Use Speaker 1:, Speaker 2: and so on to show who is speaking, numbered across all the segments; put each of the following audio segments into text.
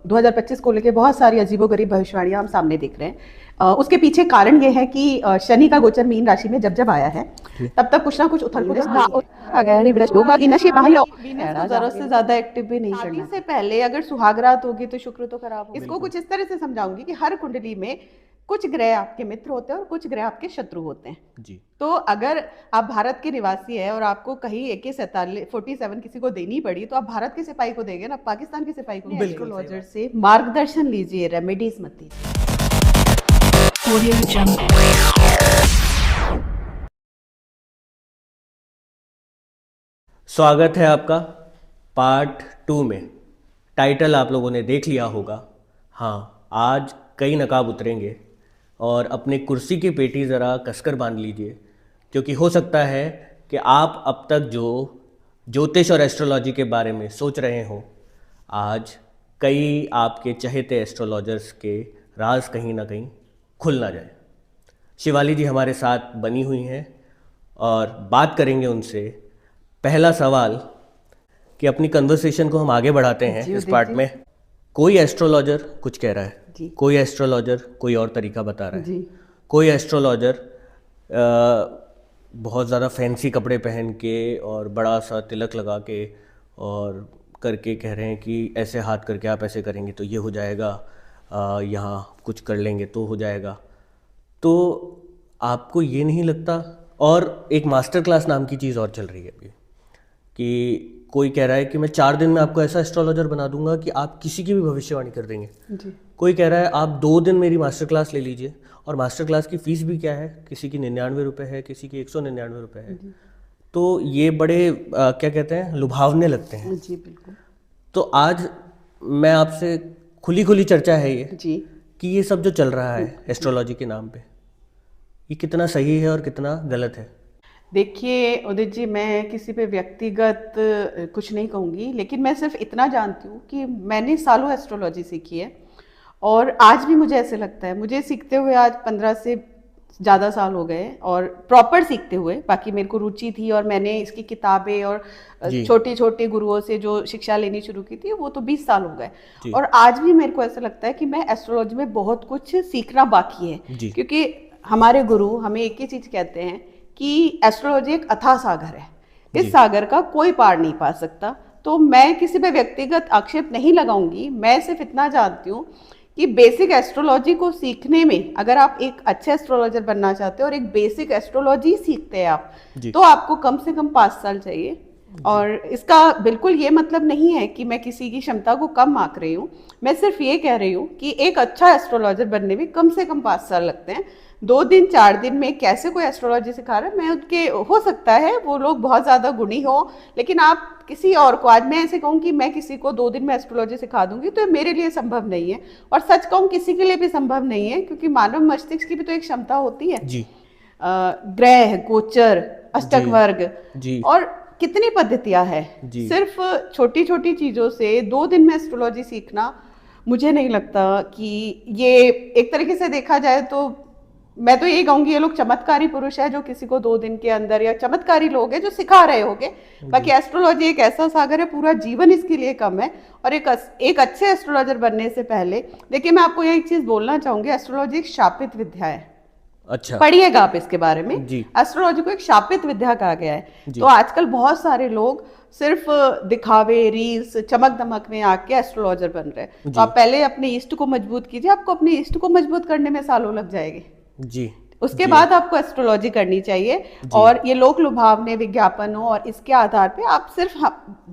Speaker 1: 2025 को लेकर बहुत सारी अजीबोगरीब भविष्यवाणियां हम सामने देख रहे हैं। उसके पीछे कारण ये है कि शनि का गोचर मीन राशि में जब जब आया है तब तब कुछ ना कुछ उथल पुथल जरूरत से ज्यादा एक्टिव भी नहीं करना। से पहले अगर सुहागरात होगी तो शुक्र तो खराब होगा। इसको कुछ इस तरह से समझाऊंगी कि हर कुंडली में कुछ ग्रह आपके मित्र होते हैं और कुछ ग्रह आपके शत्रु होते हैं जी। तो अगर आप भारत के निवासी है और आपको कहीं AK-47 किसी को देनी पड़ी तो आप भारत के सिपाही को देंगे ना, पाकिस्तान के सिपाही को। एस्ट्रोलॉजर से मार्गदर्शन लीजिए, रेमेडीज मत लीजिए।
Speaker 2: स्वागत है आपका पार्ट 2 में। टाइटल आप लोगों ने देख लिया होगा। हाँ, आज कई नकाब उतरेंगे और अपनी कुर्सी की पेटी ज़रा कसकर बांध लीजिए, क्योंकि हो सकता है कि आप अब तक जो ज्योतिष और एस्ट्रोलॉजी के बारे में सोच रहे हो, आज कई आपके चहेते एस्ट्रोलॉजर्स के राज कहीं ना कहीं खुल ना जाए। शिवाली जी हमारे साथ बनी हुई हैं और बात करेंगे उनसे। पहला सवाल कि अपनी कन्वर्सेशन को हम आगे बढ़ाते हैं इस पार्ट में। कोई एस्ट्रोलॉजर कुछ कह रहा है, कोई एस्ट्रोलॉजर कोई और तरीका बता रहा है, कोई एस्ट्रोलॉजर बहुत ज़्यादा फैंसी कपड़े पहन के और बड़ा सा तिलक लगा के और करके कह रहे हैं कि ऐसे हाथ करके आप ऐसे करेंगे तो ये हो जाएगा, यहाँ कुछ कर लेंगे तो हो जाएगा। तो आपको ये नहीं लगता? और एक मास्टर क्लास नाम की चीज़ और चल रही है अभी कि कोई कह रहा है कि मैं 4 दिन में आपको ऐसा एस्ट्रोलॉजर बना दूंगा कि आप किसी की भी भविष्यवाणी कर देंगे जी। कोई कह रहा है आप 2 दिन मेरी मास्टर क्लास ले लीजिए, और मास्टर क्लास की फ़ीस भी क्या है, किसी की 99 रुपये है, किसी की 199 रुपये है। तो ये बड़े क्या कहते हैं, लुभावने लगते हैं जी। बिल्कुल। तो आज मैं आपसे खुली चर्चा है ये जी कि ये सब जो चल रहा है एस्ट्रोलॉजी के नाम पे, ये कितना सही है और कितना गलत है।
Speaker 1: देखिए उदित जी, मैं किसी पे व्यक्तिगत कुछ नहीं कहूँगी, लेकिन मैं सिर्फ इतना जानती हूँ कि मैंने सालों एस्ट्रोलॉजी सीखी है और आज भी मुझे ऐसे लगता है, मुझे सीखते हुए आज 15 से ज़्यादा साल हो गए और प्रॉपर सीखते हुए। बाकी मेरे को रुचि थी और मैंने इसकी किताबें और छोटे छोटे गुरुओं से जो शिक्षा लेनी शुरू की थी वो तो 20 साल हो गए। और आज भी मेरे को ऐसा लगता है कि मैं एस्ट्रोलॉजी में बहुत कुछ सीखना बाकी है, क्योंकि हमारे गुरु हमें एक ही चीज़ कहते हैं कि एस्ट्रोलॉजी एक अथाह सागर है, इस सागर का कोई पार नहीं पा सकता। तो मैं किसी पे व्यक्तिगत आक्षेप नहीं लगाऊंगी। मैं सिर्फ इतना जानती हूँ कि बेसिक एस्ट्रोलॉजी को सीखने में, अगर आप एक अच्छे एस्ट्रोलॉजर बनना चाहते हो और एक बेसिक एस्ट्रोलॉजी सीखते हैं आप, तो आपको कम से कम 5 साल चाहिए। और इसका बिल्कुल ये मतलब नहीं है कि मैं किसी की क्षमता को कम आंक रही हूँ। मैं सिर्फ ये कह रही हूँ कि एक अच्छा एस्ट्रोलॉजर बनने में कम से कम 5 साल लगते हैं। 2 दिन 4 दिन में कैसे कोई एस्ट्रोलॉजी सिखा रहा है, मैं उनके, हो सकता है वो लोग बहुत ज़्यादा गुणी हो, लेकिन आप किसी और को, आज मैं ऐसे कहूँ कि मैं किसी को 2 दिन में एस्ट्रोलॉजी सिखा दूंगी तो मेरे लिए संभव नहीं है। और सच कहूँ किसी के लिए भी संभव नहीं है, क्योंकि मानव मस्तिष्क की भी तो एक क्षमता होती है जी। ग्रह, गोचर, अष्टक वर्ग जी, और कितनी पद्धतियां हैं। सिर्फ छोटी छोटी चीज़ों से 2 दिन में एस्ट्रोलॉजी सीखना, मुझे नहीं लगता कि ये, एक तरीके से देखा जाए तो मैं तो ये कहूँगी ये लोग चमत्कारी पुरुष है जो किसी को 2 दिन के अंदर, या चमत्कारी लोग हैं जो सिखा रहे होंगे। बाकी एस्ट्रोलॉजी एक ऐसा सागर है, पूरा जीवन इसके लिए कम है। और एक अच्छे एस्ट्रोलॉजर बनने से पहले, देखिए मैं आपको ये एक चीज़ बोलना चाहूँगी, एस्ट्रोलॉजी एक शापित विद्या है। अच्छा, पढ़िएगा आप इसके बारे में। एस्ट्रोलॉजी को एक शापित विद्या कहा गया है। तो आजकल बहुत सारे लोग सिर्फ दिखावे, रील्स, चमक दमक में आके एस्ट्रोलॉजर बन रहे हैं। तो आप पहले अपने इष्ट को मजबूत कीजिए, आपको अपने इष्ट को मजबूत करने में सालों लग जाएंगे जी। उसके बाद आपको एस्ट्रोलॉजी करनी चाहिए। और ये लोक लुभावने, विज्ञापनों और इसके आधार पे आप सिर्फ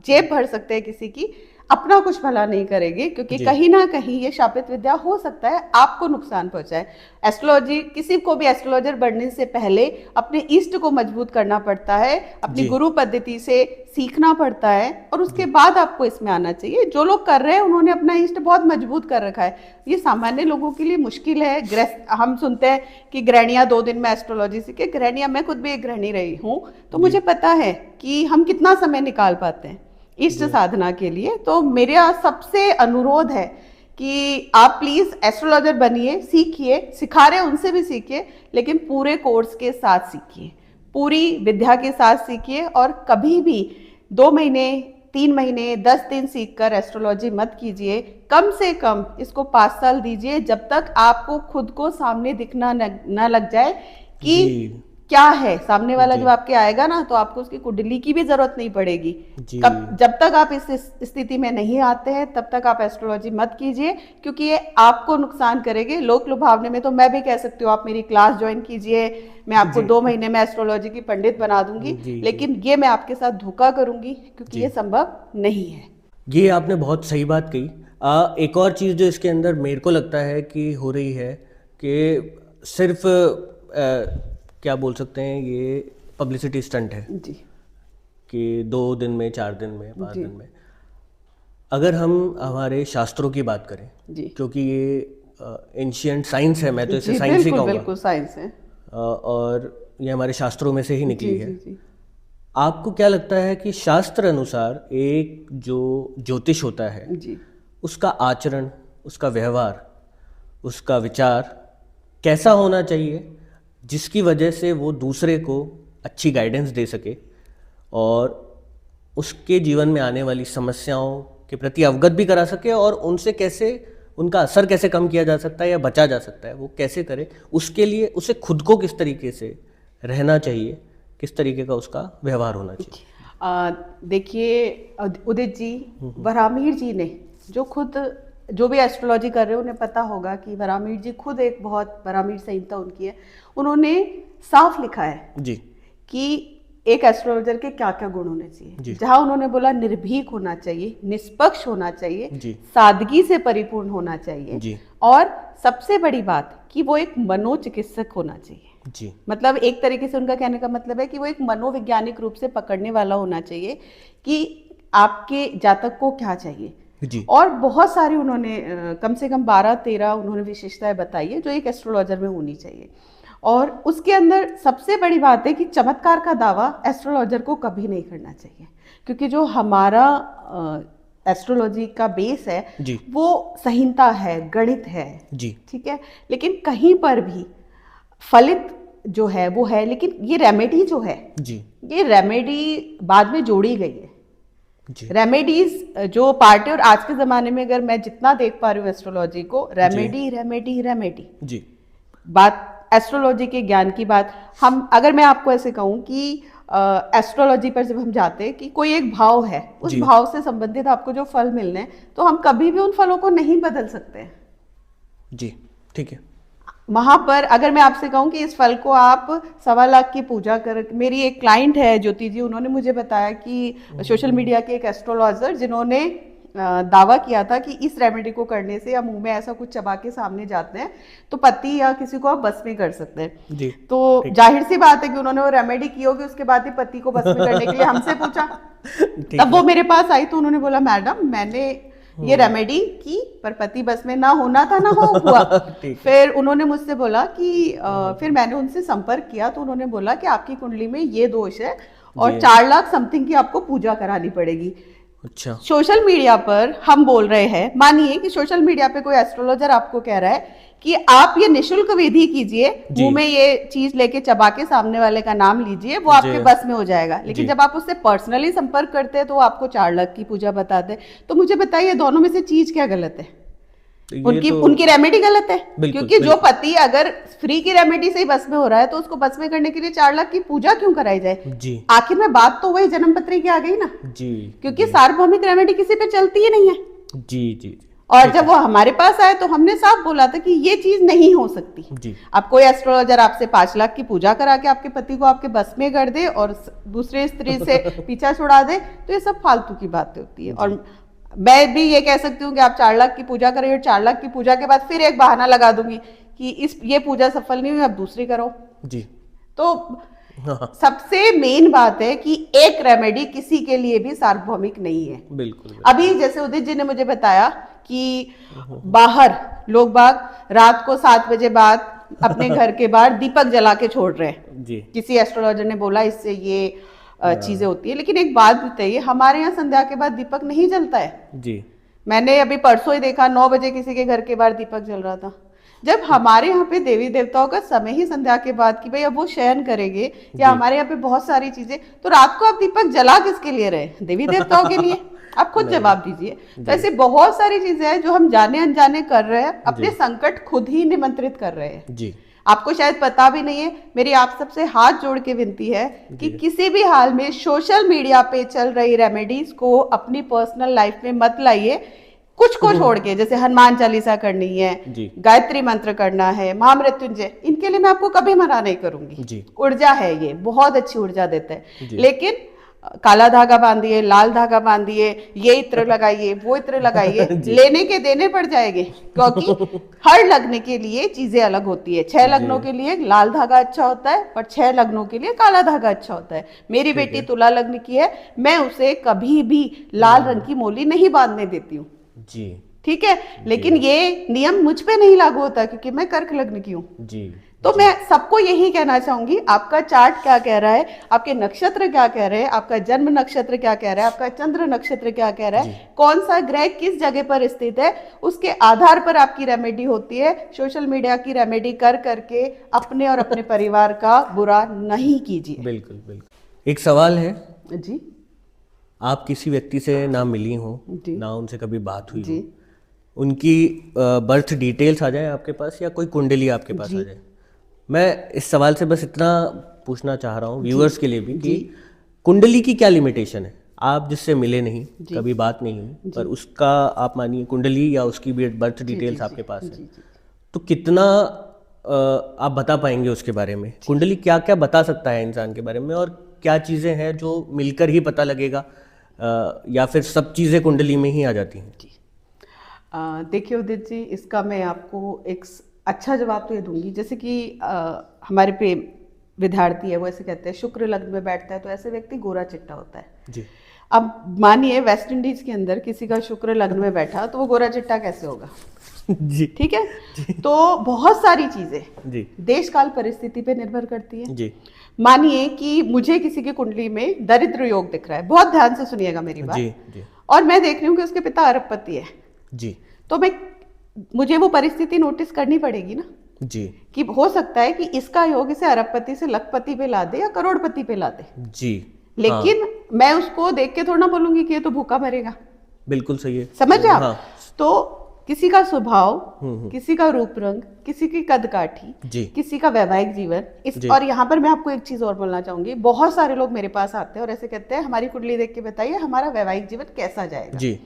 Speaker 1: जेब भर सकते हैं किसी की, अपना कुछ भला नहीं करेंगे, क्योंकि कहीं ना कहीं ये शापित विद्या हो सकता है आपको नुकसान पहुंचाए। एस्ट्रोलॉजी, किसी को भी एस्ट्रोलॉजर बनने से पहले अपने इष्ट को मजबूत करना पड़ता है, अपनी गुरु पद्धति से सीखना पड़ता है, और उसके बाद आपको इसमें आना चाहिए। जो लोग कर रहे हैं उन्होंने अपना इष्ट बहुत मजबूत कर रखा है। ये सामान्य लोगों के लिए मुश्किल है। हम सुनते हैं कि गृहणियां 2 दिन में एस्ट्रोलॉजी सीखे। गृहणियां, मैं खुद भी एक गृहिणी रही हूँ, तो मुझे पता है कि हम कितना समय निकाल पाते हैं इष्ट साधना के लिए। तो मेरा सबसे अनुरोध है कि आप प्लीज एस्ट्रोलॉजर बनिए, सीखिए, सिखा रहे उनसे भी सीखिए, लेकिन पूरे कोर्स के साथ सीखिए, पूरी विद्या के साथ सीखिए। और कभी भी 2 महीने 3 महीने 10 दिन सीखकर एस्ट्रोलॉजी मत कीजिए, कम से कम इसको 5 साल दीजिए, जब तक आपको खुद को सामने दिखना न लग जाए कि
Speaker 2: जी
Speaker 1: क्या है सामने वाला।
Speaker 2: जी
Speaker 1: जब आपके आएगा ना तो आपको उसकी कुंडली की भी जरूरत नहीं पड़ेगी।
Speaker 2: जी
Speaker 1: जब तक आप इस स्थिति में नहीं आते हैं तब तक आप एस्ट्रोलॉजी मत कीजिए, क्योंकि ये आपको नुकसान करेगी। लोक लुभावने में तो मैं भी कह सकती हूँ आप मेरी क्लास ज्वाइन कीजिए, मैं आपको
Speaker 2: जी
Speaker 1: 2 महीने में एस्ट्रोलॉजी की पंडित बना दूंगी,
Speaker 2: जी जी
Speaker 1: लेकिन ये मैं आपके साथ धोखा करूंगी, क्योंकि
Speaker 2: जी
Speaker 1: ये संभव नहीं है।
Speaker 2: ये आपने बहुत सही बात कही। एक और चीज़ जो इसके अंदर मेरे को लगता है कि हो रही है कि सिर्फ क्या बोल सकते हैं, ये पब्लिसिटी स्टंट है
Speaker 1: जी
Speaker 2: कि 2 दिन में 4 दिन में 5
Speaker 1: जी
Speaker 2: दिन में। अगर हम हमारे शास्त्रों की बात करें,
Speaker 1: जी
Speaker 2: क्योंकि ये एंशियंट साइंस है, मैं तो इसे
Speaker 1: जी,
Speaker 2: साइंस ही
Speaker 1: बिल्कुल
Speaker 2: कहूँगा,
Speaker 1: बिल्कुल साइंस है।
Speaker 2: और ये हमारे शास्त्रों में से ही
Speaker 1: जी
Speaker 2: निकली है।
Speaker 1: जी जी
Speaker 2: आपको क्या लगता है कि शास्त्र अनुसार एक जो ज्योतिष होता है
Speaker 1: जी
Speaker 2: उसका आचरण, उसका व्यवहार, उसका विचार कैसा होना चाहिए जिसकी वजह से वो दूसरे को अच्छी गाइडेंस दे सके और उसके जीवन में आने वाली समस्याओं के प्रति अवगत भी करा सके, और उनसे कैसे, उनका असर कैसे कम किया जा सकता है या बचा जा सकता है, वो कैसे करे, उसके लिए उसे खुद को किस तरीके से रहना चाहिए, किस तरीके का उसका व्यवहार होना चाहिए?
Speaker 1: देखिए उदित जी, वराहमिहिर जी ने जो भी एस्ट्रोलॉजी कर रहे हैं उन्हें पता होगा कि वराहमिहिर जी खुद एक बहुत, वराहमिहिर संहिता उनकी है, उन्होंने साफ लिखा है
Speaker 2: जी
Speaker 1: कि एक एस्ट्रोलॉजर के क्या क्या गुण होने
Speaker 2: जी।
Speaker 1: चाहिए। जहां उन्होंने बोला निर्भीक होना चाहिए, निष्पक्ष होना चाहिए,
Speaker 2: जी
Speaker 1: सादगी से परिपूर्ण होना चाहिए,
Speaker 2: जी
Speaker 1: और सबसे बड़ी बात कि वो एक मनोचिकित्सक होना चाहिए।
Speaker 2: जी
Speaker 1: मतलब एक तरीके से उनका कहने का मतलब है कि वो एक मनोवैज्ञानिक रूप से पकड़ने वाला होना चाहिए कि आपके जातक को क्या चाहिए।
Speaker 2: जी
Speaker 1: और बहुत सारी उन्होंने कम से कम 12-13 उन्होंने विशेषताएं बताई है जो एक एस्ट्रोलॉजर में होनी चाहिए। और उसके अंदर सबसे बड़ी बात है कि चमत्कार का दावा एस्ट्रोलॉजर को कभी नहीं करना चाहिए, क्योंकि जो हमारा एस्ट्रोलॉजी का बेस है
Speaker 2: जी
Speaker 1: वो संहिता है, गणित है,
Speaker 2: जी
Speaker 1: ठीक है, लेकिन कहीं पर भी फलित जो है वो है, लेकिन ये रेमेडी जो है,
Speaker 2: जी
Speaker 1: ये रेमेडी बाद में जोड़ी गई है।
Speaker 2: जी
Speaker 1: रेमेडीज जो पार्ट है, और आज के ज़माने में अगर मैं जितना देख पा रही हूँ एस्ट्रोलॉजी को, रेमेडी रेमेडी रेमेडी,
Speaker 2: जी
Speaker 1: बात एस्ट्रोलॉजी के ज्ञान की बात। हम अगर मैं आपको ऐसे कहूँ कि एस्ट्रोलॉजी पर जब हम जाते हैं कि कोई एक भाव है, उस
Speaker 2: जी
Speaker 1: भाव से संबंधित आपको जो फल मिलने हैं, तो हम कभी भी उन फलों को नहीं बदल सकते हैं।
Speaker 2: जी ठीक है।
Speaker 1: वहां पर अगर मैं आपसे कहूं कि इस फल को आप 1.25 लाख की पूजा कर, मेरी एक क्लाइंट है ज्योति जी, उन्होंने मुझे बताया कि सोशल मीडिया के एक एस्ट्रोलॉजर जिन्होंने दावा किया था कि इस रेमेडी को करने से या मुंह में ऐसा कुछ चबा के सामने जाते हैं तो पति या किसी को आप बस में कर सकते हैं।
Speaker 2: जी
Speaker 1: तो जाहिर सी बात है कि उन्होंने वो रेमेडी की होगी, उसके बाद ही पति को बस में करने के लिए हमसे पूछा। तब वो मेरे पास आई तो उन्होंने बोला मैडम मैंने ये रेमेडी की पर पति बस में ना होना था ना हुआ। फिर उन्होंने मुझसे बोला कि फिर मैंने उनसे संपर्क किया तो उन्होंने बोला कि आपकी कुंडली में ये दोष है और 4 लाख समथिंग की आपको पूजा करानी पड़ेगी।
Speaker 2: अच्छा,
Speaker 1: सोशल मीडिया पर हम बोल रहे हैं, मानिए कि सोशल मीडिया पे कोई एस्ट्रोलॉजर आपको कह रहा है कि आप ये निशुल्क विधि कीजिए, मुंह में ये चीज लेके चबा के सामने वाले का नाम लीजिए, वो आपके बस में हो जाएगा। लेकिन जब आप उससे पर्सनली संपर्क करते हैं तो वो आपको 4 लाख की पूजा बताते हैं। तो मुझे बताइए दोनों में से चीज क्या गलत है? उनकी रेमेडी गलत है, क्योंकि जो पति अगर फ्री की रेमेडी से ही बस में हो रहा है तो उसको बस में करने के लिए 4 लाख की पूजा क्यों कराई जाए?
Speaker 2: जी।
Speaker 1: आखिर में बात तो वही जन्म पत्री की आ गई ना
Speaker 2: जी,
Speaker 1: क्योंकि सार्वभौमिक रेमेडी किसी पे चलती ही नहीं है।
Speaker 2: जी जी।
Speaker 1: और जब वो हमारे पास आए तो हमने साफ बोला था कि ये चीज नहीं हो सकती।
Speaker 2: जी।
Speaker 1: अब कोई एस्ट्रोलॉजर आपसे 5 लाख की पूजा करा के आपके पति को आपके बस में कर दे और दूसरे स्त्री से पीछा छुड़ा दे तो ये सब फालतू की बातें होती है। और मैं भी ये कह सकती हूँ कि आप 4 लाख की पूजा करें और 4 लाख की पूजा के बाद फिर एक बहाना लगा दूंगी कि ये पूजा सफल नहीं हुई, अब दूसरी करो। जी। तो सबसे मेन बात है कि एक रेमेडी किसी के लिए भी सार्वभौमिक नहीं है। बिल्कुल। अभी जैसे उदित जी ने मुझे बताया कि बाहर लोग बाग रात को 7 बजे बाद अपने घर के बाहर दीपक जला के छोड़ रहे हैं। जी। किसी एस्ट्रोलॉजर ने बोला इससे ये चीजें होती है। लेकिन एक बात बताइए, हमारे यहाँ संध्या के बाद दीपक नहीं जलता है। जी। मैंने अभी परसों ही देखा 9 बजे किसी के घर के बाहर दीपक जल रहा था। जब हमारे यहाँ पे देवी देवताओं का समय ही संध्या के बाद कि भाई अब वो शयन करेंगे, या हमारे यहाँ पे बहुत सारी चीजें, तो रात को आप दीपक जला किसके लिए रहे? देवी देवताओं के लिए। आप खुद जवाब दीजिए। तो ऐसे बहुत सारी चीजें हैं जो हम जाने अनजाने कर रहे हैं, अपने संकट खुद ही निमंत्रित कर रहे हैं
Speaker 2: जी।
Speaker 1: आपको शायद पता भी नहीं है। मेरी आप सबसे हाथ जोड़ के विनती है कि किसी भी हाल में सोशल मीडिया पे चल रही रेमेडीज को अपनी पर्सनल लाइफ में मत लाइए। कुछ को छोड़ के, जैसे हनुमान चालीसा करनी है, गायत्री मंत्र करना है, महामृत्युंजय, इनके लिए मैं आपको कभी मना नहीं करूंगी। ऊर्जा है, ये बहुत अच्छी ऊर्जा देता है। लेकिन काला धागा बांधिए, लाल धागा बांधिए, ये इत्र लगाइए, वो इत्र लगाइए, लेने के देने पड़ जाएंगे, क्योंकि हर लग्न के लिए चीजें अलग होती है। 6 लग्नों के लिए लाल धागा अच्छा होता है और 6 लग्नों के लिए काला धागा अच्छा होता है। मेरी बेटी तुला लग्न की है, मैं उसे कभी भी लाल रंग की मोली नहीं बांधने देती हूँ
Speaker 2: जी,
Speaker 1: ठीक है। लेकिन ये नियम मुझ पे नहीं लागू होता क्योंकि मैं कर्क लग्न की हूँ
Speaker 2: जी।
Speaker 1: तो मैं सबको यही कहना चाहूंगी, आपका चार्ट क्या कह रहा है, आपके नक्षत्र क्या कह रहे हैं, आपका जन्म नक्षत्र क्या कह रहा है, आपका चंद्र नक्षत्र क्या कह रहा है, कौन सा ग्रह किस जगह पर स्थित है, उसके आधार पर आपकी रेमेडी होती है। सोशल मीडिया की रेमेडी कर करके अपने और अपने परिवार का बुरा नहीं कीजिए।
Speaker 2: बिल्कुल बिल्कुल। एक सवाल है
Speaker 1: जी,
Speaker 2: आप किसी व्यक्ति से ना मिली हो, ना उनसे कभी बात हुई हो, उनकी बर्थ डिटेल्स आ जाए आपके पास या कोई कुंडली आपके पास आ जाए, मैं इस सवाल से बस इतना पूछना चाह रहा हूँ व्यूअर्स के लिए भी कि कुंडली की क्या लिमिटेशन है? आप जिससे मिले नहीं, कभी बात नहीं हुई, पर उसका आप मानिए कुंडली या उसकी भी बर्थ डिटेल्स आपके पास है, तो कितना आप बता पाएंगे उसके बारे में? कुंडली क्या क्या बता सकता है इंसान के बारे में, और क्या चीज़ें हैं जो मिलकर ही पता लगेगा, या फिर सब चीज़ें कुंडली में ही आ जाती हैं?
Speaker 1: देखिए उदित जी, इसका मैं आपको एक अच्छा जवाब तो ये दूंगी, जैसे कि हमारे पे विद्यार्थी है, वो ऐसे कहते हैं शुक्र लग्न में बैठता है तो ऐसे व्यक्ति गोरा चिट्टा होता है
Speaker 2: जी।
Speaker 1: अब मानिए वेस्ट इंडीज के अंदर किसी का शुक्र लग्न में बैठा तो वो गोरा चिट्टा कैसे होगा?
Speaker 2: जी,
Speaker 1: ठीक है जी। तो बहुत सारी चीजें देश काल परिस्थिति पे निर्भर करती है जी। मानिए कि मुझे किसी की कुंडली में दरिद्र योग दिख रहा है, बहुत ध्यान से सुनिएगा मेरी बात जी। और मैं देख रही हूँ कि उसके पिता अरबपति है जी, तो मुझे वो परिस्थिति नोटिस करनी पड़ेगी ना जी, कि हो सकता है कि इसका योग इसे अरबपति से लखपति पे ला दे या करोड़पति पे ला दे जी। लेकिन मैं उसको देख के थोड़ा ना बोलूंगी कि ये तो भूखा मरेगा। बिल्कुल सही है, समझ आप? तो किसी का स्वभाव, किसी का रूप रंग, किसी की कद काठी, किसी का वैवाहिक जीवन, और यहाँ पर मैं आपको एक चीज और बोलना चाहूंगी, बहुत सारे लोग मेरे पास आते हैं और ऐसे कहते हैं हमारी कुंडली देख के बताइए हमारा वैवाहिक जीवन कैसा जाएगा जी।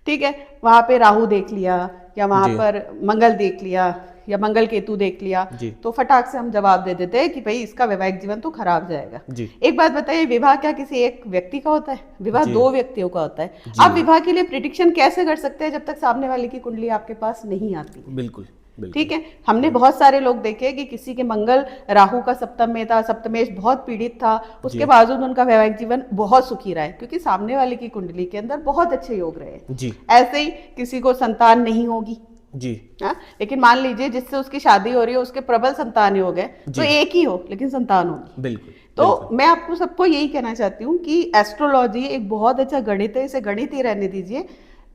Speaker 1: ठीक है, वहां पे राहु देख लिया या वहां पर मंगल देख लिया या मंगल केतु देख लिया तो फटाक से हम जवाब दे देते हैं कि भाई इसका वैवाहिक जीवन तो खराब जाएगा जी। एक बात बताइए, विवाह क्या किसी एक व्यक्ति का होता है? विवाह 2 व्यक्तियों का होता है। आप विवाह के लिए प्रिडिक्शन कैसे कर सकते हैं जब तक सामने वाले की कुंडली आपके पास नहीं आती? बिल्कुल ठीक है। हमने बहुत सारे लोग देखे कि किसी के मंगल राहु का सप्तम में था, सप्तमेश बहुत पीड़ित था, उसके बावजूद उनका वैवाहिक जीवन बहुत सुखी रहा है क्योंकि सामने वाले की कुंडली के अंदर बहुत अच्छे योग रहे जी। ऐसे ही किसी को संतान नहीं होगी जी, लेकिन मान लीजिए जिससे उसकी शादी हो रही है उसके प्रबल संतान हो गए, तो एक ही हो लेकिन संतान होगी। बिल्कुल। तो मैं आपको सबको यही कहना चाहती हूँ कि एस्ट्रोलॉजी एक बहुत अच्छा गणित है, इसे गणित ही रहने दीजिए।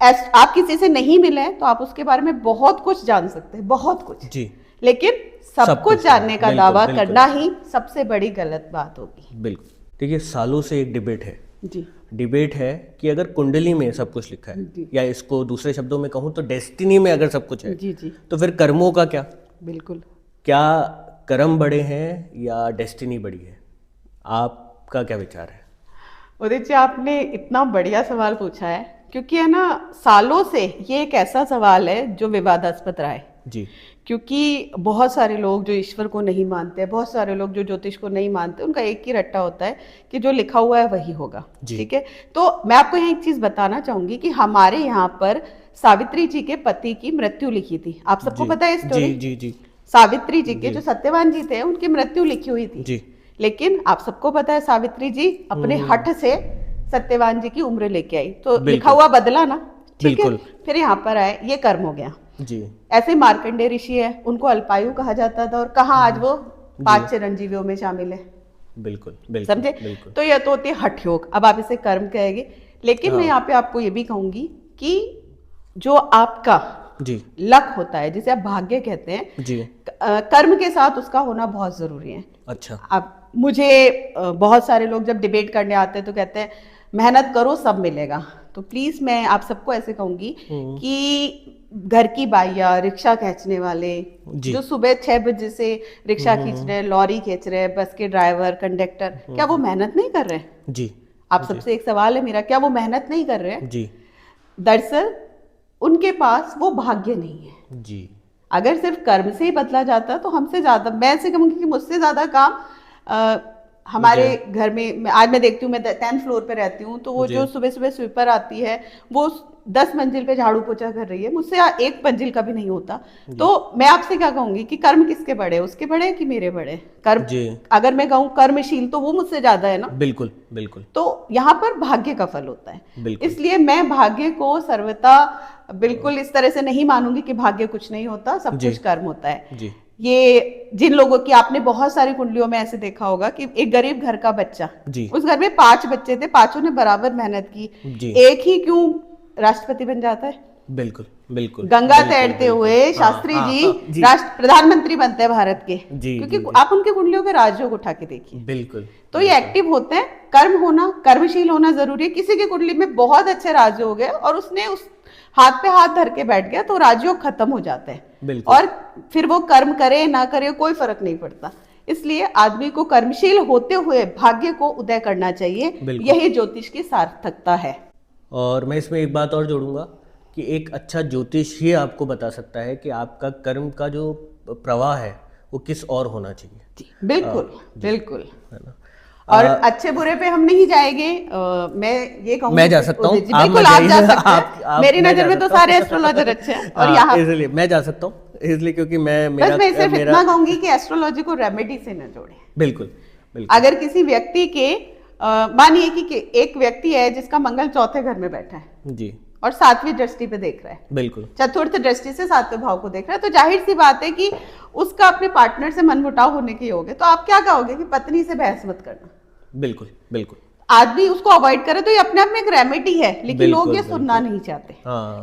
Speaker 1: आप किसी से नहीं मिले तो आप उसके बारे में बहुत कुछ जान सकते हैं, बहुत कुछ जी, लेकिन सब कुछ जानने का दावा करना ही सबसे बड़ी गलत बात होगी। बिल्कुल। देखिए, सालों से एक डिबेट है जी, डिबेट है कि अगर कुंडली में सब कुछ लिखा है या इसको दूसरे शब्दों में कहूँ तो डेस्टिनी में अगर सब कुछ है जी जी, तो फिर कर्मों का क्या? बिल्कुल। क्या कर्म बड़े हैं या डेस्टिनी बड़ी है? आपका क्या विचार है? उदित जी, आपने इतना बढ़िया सवाल पूछा है क्योंकि है ना, सालों से ये एक ऐसा सवाल है जो विवादास्पद रहा है जी, क्योंकि बहुत सारे लोग जो ईश्वर को नहीं मानते, बहुत सारे लोग जो ज्योतिष को नहीं मानते, उनका एक ही रट्टा होता है कि जो लिखा हुआ है वही होगा। ठीक है, तो मैं आपको यहाँ एक चीज बताना चाहूंगी कि हमारे यहाँ पर सावित्री जी के पति की मृत्यु लिखी थी। आप सबको पता है स्टोरी? जी जी। सावित्री जी के जो सत्यवान जी थे उनकी मृत्यु लिखी हुई थी जी। लेकिन आप सबको पता है सावित्री जी अपने हठ से सत्यवान जी की उम्र लेके आई, तो लिखा हुआ बदला ना, ठीक है, फिर यहाँ पर आए, ये कर्म हो गया जी। ऐसे मार्कंडेय ऋषि है, उनको अल्पायु कहा जाता था और कहाँ आज वो 5 चिरंजीवियों में शामिल है। बिल्कुल, बिल्कुल, समझे? तो यह तो होती है हठ योग, अब आप इसे कर्म कहेंगे। लेकिन मैं यहाँ पे आपको ये भी कहूंगी कि जो आपका
Speaker 2: जी
Speaker 1: लक होता है, जिसे आप भाग्य कहते हैं,
Speaker 2: जी।
Speaker 1: कर्म के साथ उसका होना बहुत जरूरी है।
Speaker 2: अच्छा।
Speaker 1: अब मुझे बहुत सारे लोग जब डिबेट करने आते हैं तो कहते हैं मेहनत करो सब मिलेगा। तो प्लीज मैं आप सबको ऐसे कहूंगी कि घर की बाइया, रिक्शा खींचने वाले,
Speaker 2: जी।
Speaker 1: जो सुबह 6 बजे से रिक्शा खींच रहे हैं, लॉरी खींच रहे हैं, बस के ड्राइवर, कंडक्टर, क्या वो मेहनत नहीं कर रहे हैं?
Speaker 2: जी
Speaker 1: आप सबसे एक सवाल है मेरा, क्या वो मेहनत नहीं कर रहे हैं?
Speaker 2: जी
Speaker 1: दरअसल उनके पास वो भाग्य नहीं है।
Speaker 2: जी।
Speaker 1: अगर सिर्फ कर्म से ही बदला जाता तो हमसे ज्यादा, मैं ऐसे कहूंगी कि मुझसे ज्यादा काम हमारे घर में, आज मैं देखती हूँ, मैं 10th फ्लोर पे रहती हूँ, तो वो जो सुबह सुबह स्वीपर आती है वो 10 मंजिल पे झाड़ू पोछा कर रही है, मुझसे 1 मंजिल का भी नहीं होता। तो मैं आपसे क्या कहूंगी कि कर्म किसके बड़े, उसके बड़े कि मेरे बड़े? कर्म, अगर मैं कहूँ कर्मशील, तो वो मुझसे ज्यादा है ना।
Speaker 2: बिल्कुल बिल्कुल।
Speaker 1: तो यहाँ पर भाग्य का फल होता है। इसलिए मैं भाग्य को सर्वथा बिल्कुल इस तरह से नहीं मानूंगी कि भाग्य कुछ नहीं होता, सब कुछ कर्म होता है।
Speaker 2: जी।
Speaker 1: ये जिन लोगों की आपने बहुत सारी कुंडलियों में ऐसे देखा होगा कि एक गरीब घर का बच्चा, उस घर में 5 बच्चे थे, 5 ने बराबर मेहनत की, एक ही क्यों राष्ट्रपति बन जाता है?
Speaker 2: बिल्कुल बिल्कुल।
Speaker 1: गंगा तैरते हुए शास्त्री जी राष्ट्र प्रधानमंत्री बनते हैं भारत के, क्योंकि आप उनके कुंडलियों के राजयोग उठा के देखिए।
Speaker 2: बिल्कुल।
Speaker 1: तो ये एक्टिव होते हैं। कर्म होना, कर्मशील होना जरूरी है। किसी की कुंडली में बहुत अच्छे राजयोग है और उसने उस हाथ पे हाथ धर के बैठ गया तो राजयोग खत्म हो जाते हैं, और फिर वो कर्म करे ना करे कोई फर्क नहीं पड़ता। इसलिए आदमी को कर्मशील होते हुए भाग्य को उदय करना चाहिए, यही ज्योतिष की सार्थकता है।
Speaker 2: और मैं इसमें एक बात और जोड़ूंगा कि एक अच्छा ज्योतिष ही आपको बता सकता है कि आपका कर्म का जो प्रवाह है वो किस ओर होना चाहिए।
Speaker 1: बिल्कुल बिल्कुल, है ना। और अच्छे बुरे पे हम नहीं जाएंगे। मैं ये कहूँगी,
Speaker 2: मैं जा सकता हूँ,
Speaker 1: बिल्कुल आप जा सकते हैं। मेरी नजर में तो सारे एस्ट्रोलॉजर अच्छे हैं, और यहाँ
Speaker 2: इसलिए मैं जा सकता हूँ, इसलिए क्योंकि
Speaker 1: बस मैं सिर्फ इतना कहूंगी कि एस्ट्रोलॉजी को रेमेडी से न जोड़े।
Speaker 2: बिल्कुल बिल्कुल।
Speaker 1: अगर किसी व्यक्ति के मानिए कि एक व्यक्ति है जिसका मंगल चौथे घर में बैठा है जी, और 7वीं दृष्टि पे देख रहा है, बिल्कुल चतुर्थ दृष्टि से 7वें भाव को देख रहा है, तो जाहिर सी बात है कि उसका अपने पार्टनर से मनमुटाव होने के योग है। तो आप क्या कहोगे कि पत्नी से बहस मत करना।
Speaker 2: बिल्कुल बिल्कुल।
Speaker 1: आदमी उसको अवॉइड करे तो ये अपने आप में एक रेमेडी है, लेकिन लोग ये सुनना नहीं चाहते।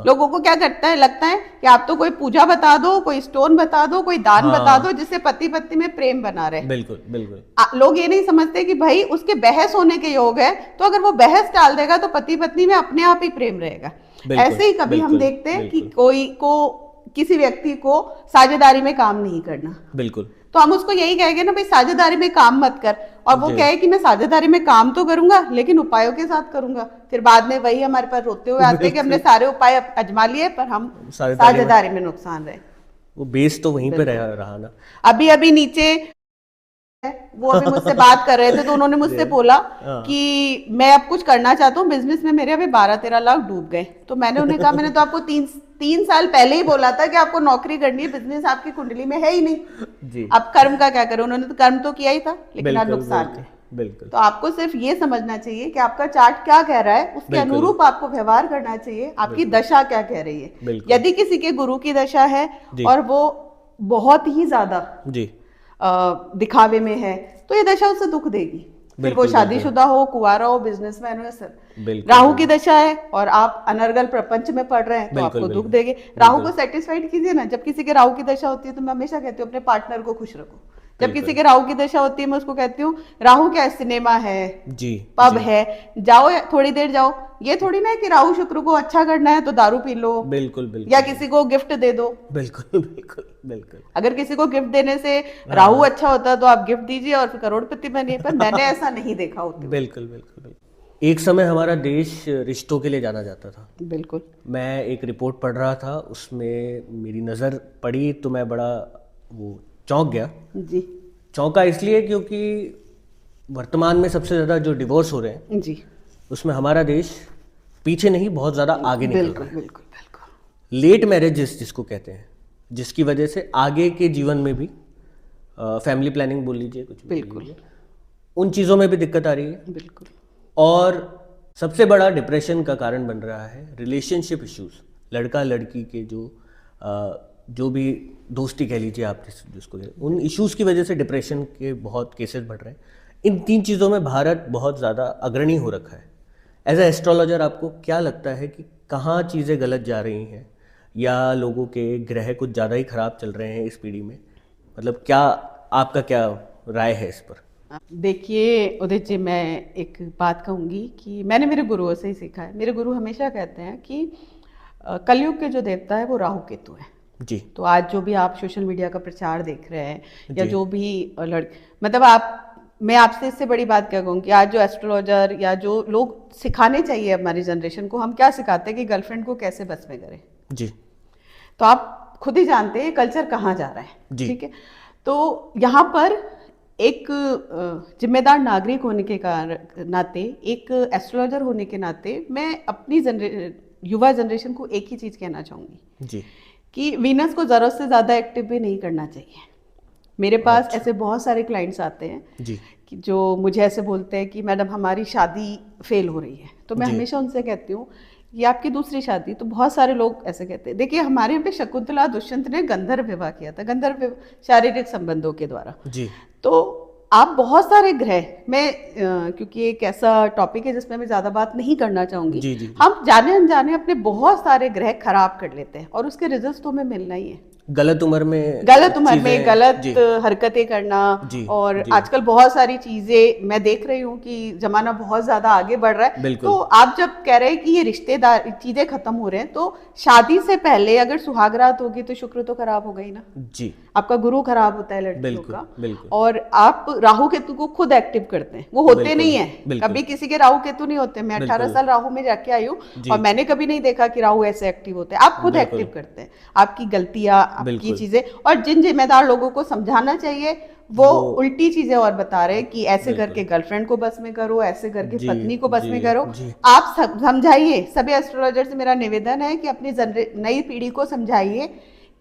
Speaker 1: लोगों को क्या करता है, लगता है कि आप तो कोई पूजा बता दो, कोई स्टोन बता दो, कोई दान बता दो जिससे पति पत्नी में प्रेम बना रहे। बिल्कुल बिल्कुल। लोग ये नहीं समझते कि भाई उसके बहस होने के योग है, तो अगर वो बहस डाल देगा तो पति पत्नी में अपने आप ही प्रेम रहेगा। ऐसे ही कभी हम देखते हैं कि कोई को किसी व्यक्ति को साझेदारी में काम नहीं करना, बिल्कुल, तो हम उसको यही कहेंगे ना भाई साझेदारी में काम मत कर, और वो कहे कि मैं साझेदारी में काम तो करूंगा लेकिन उपायों के साथ करूंगा। फिर बाद में वही हमारे पास रोते हुए आते हैं कि हमने सारे उपाय आजमा लिए पर हम साझेदारी में नुकसान रहे।
Speaker 2: वो बेस तो वहीं पे रहा ना।
Speaker 1: अभी अभी नीचे वो अभी मुझसे बात कर रहे थे तो उन्होंने मुझसे बोला कि मैं अब कुछ करना चाहता हूँ बिजनेस में, मेरे अभी 12-13 लाख डूब गए। तो मैंने उन्हें कहा मैंने तो आपको 3 साल पहले ही बोला था कि आपको नौकरी करनी है, बिजनेस आपकी कुंडली में है ही नहीं जी। अब कर्म का क्या करें, उन्होंने तो कर्म तो किया ही था लेकिन अब नुकसान है। बिल्कुल। तो आपको सिर्फ ये समझना चाहिए कि आपका चार्ट क्या कह रहा है, उसके अनुरूप आपको व्यवहार करना चाहिए। आपकी दशा क्या कह रही है। यदि किसी के गुरु की दशा है और वो बहुत ही ज्यादा जी दिखावे में है तो ये दशा उसे दुख देगी। फिर वो शादीशुदा हो, कुंवारा हो, बिजनेसमैन हो, सर राहु की दशा है और आप अनर्गल प्रपंच में पढ़ रहे हैं तो आपको दुख देगी। राहु को सेटिस्फाइड कीजिए ना। जब किसी के राहु की दशा होती है तो मैं हमेशा कहती हूँ अपने पार्टनर को खुश रखो। जब किसी के राहु की दशा होती है मैं उसको कहती हूँ राहु क्या है, सिनेमा है जी, पब जी, है, जाओ थोड़ी देर जाओ। ये थोड़ी ना है कि राहु शुक्र को अच्छा करना है तो दारू पी लो, बिल्कुल बिल्कुल, या किसी को गिफ्ट दे दो, बिल्कुल बिल्कुल बिल्कुल। अगर किसी को गिफ्ट देने से राहु अच्छा होता तो आप गिफ्ट दीजिए और फिर करोड़पति बनिए, पर मैंने ऐसा नहीं देखा होता। बिल्कुल बिल्कुल बिल्कुल।
Speaker 2: एक समय हमारा देश रिश्तों के लिए जाना जाता था।
Speaker 1: बिल्कुल।
Speaker 2: मैं एक रिपोर्ट पढ़ रहा था, उसमें मेरी नज़र पड़ी तो मैं बड़ा वो चौंक गया जी। चौंका इसलिए क्योंकि वर्तमान में सबसे ज़्यादा जो डिवोर्स हो रहे हैं जी, उसमें हमारा देश पीछे नहीं बहुत ज़्यादा आगे निकल रहा है। बिल्कुल बिल्कुल। लेट मैरिजेस जिसको कहते हैं, जिसकी वजह से आगे के जीवन में भी फैमिली प्लानिंग बोल लीजिए, कुछ बिल्कुल उन चीज़ों में भी दिक्कत आ रही है। बिल्कुल। और सबसे बड़ा डिप्रेशन का कारण बन रहा है रिलेशनशिप इश्यूज। लड़का लड़की के जो भी दोस्ती कह लीजिए आप जिसको, उन इश्यूज की वजह से डिप्रेशन के बहुत केसेस बढ़ रहे हैं। इन 3 चीज़ों में भारत बहुत ज़्यादा अग्रणी हो रखा है। एज ए एस्ट्रोलॉजर आपको क्या लगता है कि कहाँ चीज़ें गलत जा रही हैं या लोगों के ग्रह कुछ ज़्यादा ही खराब चल रहे हैं इस पीढ़ी में? मतलब क्या आपका क्या राय है इस पर?
Speaker 1: देखिए उदित जी, मैं एक बात कहूँगी कि मैंने मेरे गुरुओं से ही सीखा है। मेरे गुरु हमेशा कहते हैं कि कलयुग के जो देवता है वो राहु केतु है।
Speaker 2: जी
Speaker 1: तो आज जो भी आप सोशल मीडिया का प्रचार देख रहे हैं या
Speaker 2: जी
Speaker 1: जो भी मतलब मैं आपसे इससे बड़ी बात क्या कहूँ कि आज जो एस्ट्रोलॉजर या जो लोग सिखाने चाहिए हमारी जनरेशन को, हम क्या सिखाते हैं कि गर्लफ्रेंड को कैसे बस में करें।
Speaker 2: जी
Speaker 1: तो आप खुद ही जानते हैं कल्चर कहाँ जा रहा है,
Speaker 2: जी
Speaker 1: ठीक है। तो यहाँ पर एक जिम्मेदार नागरिक होने के नाते, एक एस्ट्रोलॉजर होने के नाते, मैं अपनी युवा जनरेशन को एक ही चीज़ कहना चाहूँगी
Speaker 2: जी
Speaker 1: कि वीनस को ज़रूरत से ज़्यादा एक्टिव भी नहीं करना चाहिए। मेरे पास ऐसे बहुत सारे क्लाइंट्स आते हैं
Speaker 2: जी
Speaker 1: कि जो मुझे ऐसे बोलते हैं कि मैडम हमारी शादी फेल हो रही है। तो मैं
Speaker 2: जी
Speaker 1: हमेशा उनसे कहती हूँ ये आपकी दूसरी शादी। तो बहुत सारे लोग ऐसे कहते हैं। देखिए हमारे यहाँ पे शकुंतला दुष्यंत ने गंधर्व विवाह किया था, शारीरिक संबंधों के द्वारा।
Speaker 2: जी
Speaker 1: तो आप बहुत सारे ग्रह, मैं क्योंकि एक ऐसा टॉपिक है जिसमें मैं ज़्यादा बात नहीं करना चाहूँगी।
Speaker 2: जी जी
Speaker 1: हम जाने अनजाने अपने बहुत सारे ग्रह खराब कर लेते हैं और उसके रिजल्ट्स तो हमें मिलना ही है।
Speaker 2: गलत उम्र में
Speaker 1: गलत
Speaker 2: जी
Speaker 1: हरकतें करना।
Speaker 2: जी
Speaker 1: और
Speaker 2: जी
Speaker 1: आजकल बहुत सारी चीजें मैं देख रही हूँ कि जमाना बहुत ज्यादा आगे बढ़ रहा है।
Speaker 2: बिल्कुल
Speaker 1: तो आप जब कह रहे हैं कि ये रिश्तेदार चीजें खत्म हो रहे हैं, तो शादी से पहले अगर सुहागरात होगी तो शुक्र तो खराब हो गई ना,
Speaker 2: जी
Speaker 1: आपका गुरु खराब होता है लड़कियों
Speaker 2: बिल्कुल
Speaker 1: का।
Speaker 2: बिल्कुल
Speaker 1: और आप राहु केतु को खुद एक्टिव करते हैं, वो होते
Speaker 2: बिल्कुल
Speaker 1: नहीं है।
Speaker 2: बिल्कुल
Speaker 1: कभी किसी के राहु केतु नहीं होते। मैं 18
Speaker 2: बिल्कुल
Speaker 1: साल राहु में जाके आई हूँ
Speaker 2: जी
Speaker 1: और मैंने कभी नहीं देखा कि राहु ऐसे एक्टिव होते हैं। आप खुद
Speaker 2: बिल्कुल
Speaker 1: एक्टिव करते हैं, आपकी गलतियां, आपकी
Speaker 2: बिल्कुल
Speaker 1: चीजें। और जिन जिम्मेदार लोगों को समझाना चाहिए वो उल्टी चीजें और बता रहे हैं कि ऐसे
Speaker 2: बिल्कुल
Speaker 1: करके गर्लफ्रेंड को बस में करो, ऐसे करके
Speaker 2: जी
Speaker 1: पत्नी को बस
Speaker 2: जी
Speaker 1: में करो।
Speaker 2: जी
Speaker 1: आप समझाइए। सभी एस्ट्रोलॉजर से मेरा निवेदन है कि अपनी नई पीढ़ी को समझाइए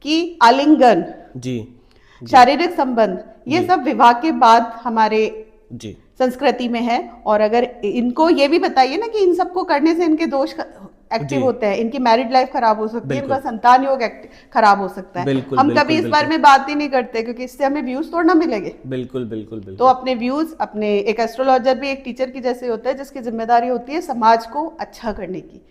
Speaker 1: कि आलिंगन,
Speaker 2: जी
Speaker 1: शारीरिक संबंध, ये सब विवाह के बाद हमारे
Speaker 2: जी
Speaker 1: संस्कृति में है। और अगर इनको ये भी बताइए ना कि इन सबको करने से इनके दोष एक्टिव
Speaker 2: जी
Speaker 1: होते हैं, इनकी मैरिड लाइफ खराब हो सकती है,
Speaker 2: बिल्कुल
Speaker 1: इनका संतान योग खराब हो सकता है।
Speaker 2: बिल्कुल
Speaker 1: हम कभी
Speaker 2: बिल्कुल
Speaker 1: इस बारे
Speaker 2: बिल्कुल
Speaker 1: में बात ही नहीं करते क्योंकि इससे हमें व्यूज थोड़ा ना मिलेंगे।
Speaker 2: बिल्कुल बिल्कुल
Speaker 1: तो
Speaker 2: बिल्कुल
Speaker 1: अपने व्यूज, अपने एक एस्ट्रोलॉजर भी एक टीचर की जैसे होता है जिसकी जिम्मेदारी होती है समाज को अच्छा करने की।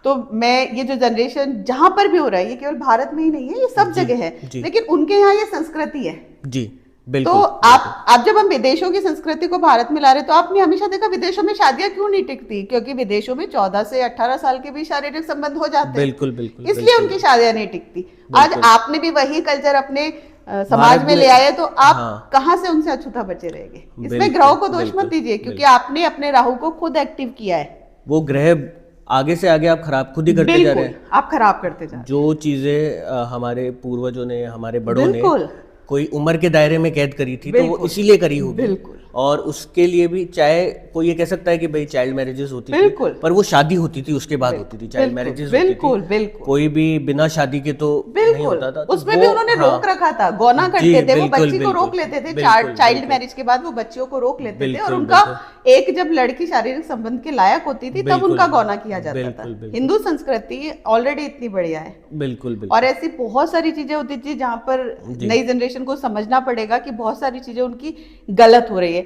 Speaker 1: तो मैं ये जो जनरेशन जहां पर भी हो रहा है, ये केवल भारत में ही नहीं है, ये सब
Speaker 2: जी
Speaker 1: जगह है,
Speaker 2: जी
Speaker 1: लेकिन उनके यहाँ ये संस्कृति है।
Speaker 2: जी
Speaker 1: तो
Speaker 2: बिल्कुल
Speaker 1: आप जब हम विदेशों की संस्कृति को भारत में ला रहे, तो आपने हमेशा देखा विदेशों में शादियां क्यों नहीं टिकती? क्योंकि विदेशों में 14 से 18 साल के भी शारीरिक संबंध हो जाते हैं,
Speaker 2: बिल्कुल बिल्कुल
Speaker 1: इसलिए
Speaker 2: बिल्कुल
Speaker 1: उनकी शादियां नहीं टिकती। आज
Speaker 2: बिल्कुल
Speaker 1: आपने भी वही कल्चर अपने समाज
Speaker 2: भारत
Speaker 1: में
Speaker 2: में
Speaker 1: ले आए, तो आप
Speaker 2: हाँ
Speaker 1: कहाँ से उनसे अछूता बचे रहेंगे? इसमें
Speaker 2: बिल्कुल
Speaker 1: ग्रहों को दोष
Speaker 2: बिल्कुल
Speaker 1: मत दीजिए, क्योंकि
Speaker 2: बिल्कुल
Speaker 1: आपने अपने राहु को खुद एक्टिव किया है।
Speaker 2: वो ग्रह आगे से आगे आप खराब खुद ही करते जा रहे
Speaker 1: बिल्कुल
Speaker 2: हैं।
Speaker 1: आप खराब करते जा रहे
Speaker 2: जो चीज़ें हमारे पूर्वजों ने, हमारे
Speaker 1: हैं।
Speaker 2: बड़ों ने
Speaker 1: बिल्कुल
Speaker 2: कोई उम्र के दायरे में कैद करी थी, तो वो
Speaker 1: बिल्कुल
Speaker 2: इसीलिए करी होगी।
Speaker 1: बिल्कुल
Speaker 2: और उसके लिए भी, चाहे कोई ये कह सकता है कि भाई चाइल्ड मैरिजेस होती थी,
Speaker 1: बिल्कुल
Speaker 2: पर वो शादी होती थी उसके बाद होती थी, चाइल्ड मैरिजेस होती
Speaker 1: बिल्कुल
Speaker 2: थी।
Speaker 1: बिल्कुल
Speaker 2: कोई भी बिना शादी के तो नहीं
Speaker 1: बिल्कुल
Speaker 2: होता था। तो
Speaker 1: उसमें
Speaker 2: वो
Speaker 1: भी उन्होंने
Speaker 2: हाँ
Speaker 1: रोक रखा था, गौना
Speaker 2: जी
Speaker 1: करते थे, वो
Speaker 2: बिल्कुल
Speaker 1: बच्ची को रोक
Speaker 2: बिल्कुल
Speaker 1: लेते थे।
Speaker 2: बिल्कुल
Speaker 1: चाइल्ड
Speaker 2: बिल्कुल
Speaker 1: मैरिज के बाद वो बच्चियों को रोक लेते थे, और
Speaker 2: बिल्कुल
Speaker 1: उनका
Speaker 2: बिल्कुल
Speaker 1: एक जब लड़की शारीरिक संबंध के लायक होती थी तब
Speaker 2: बिल्कुल
Speaker 1: उनका गौना किया जाता था।
Speaker 2: बिल्कुल बिल्कुल
Speaker 1: हिंदू संस्कृति ऑलरेडी इतनी बढ़िया है।
Speaker 2: बिल्कुल बिल्कुल
Speaker 1: और ऐसी बहुत सारी चीजें होती थी जहां पर
Speaker 2: जी
Speaker 1: नई जनरेशन को समझना पड़ेगा कि बहुत सारी चीजें उनकी गलत हो रही है।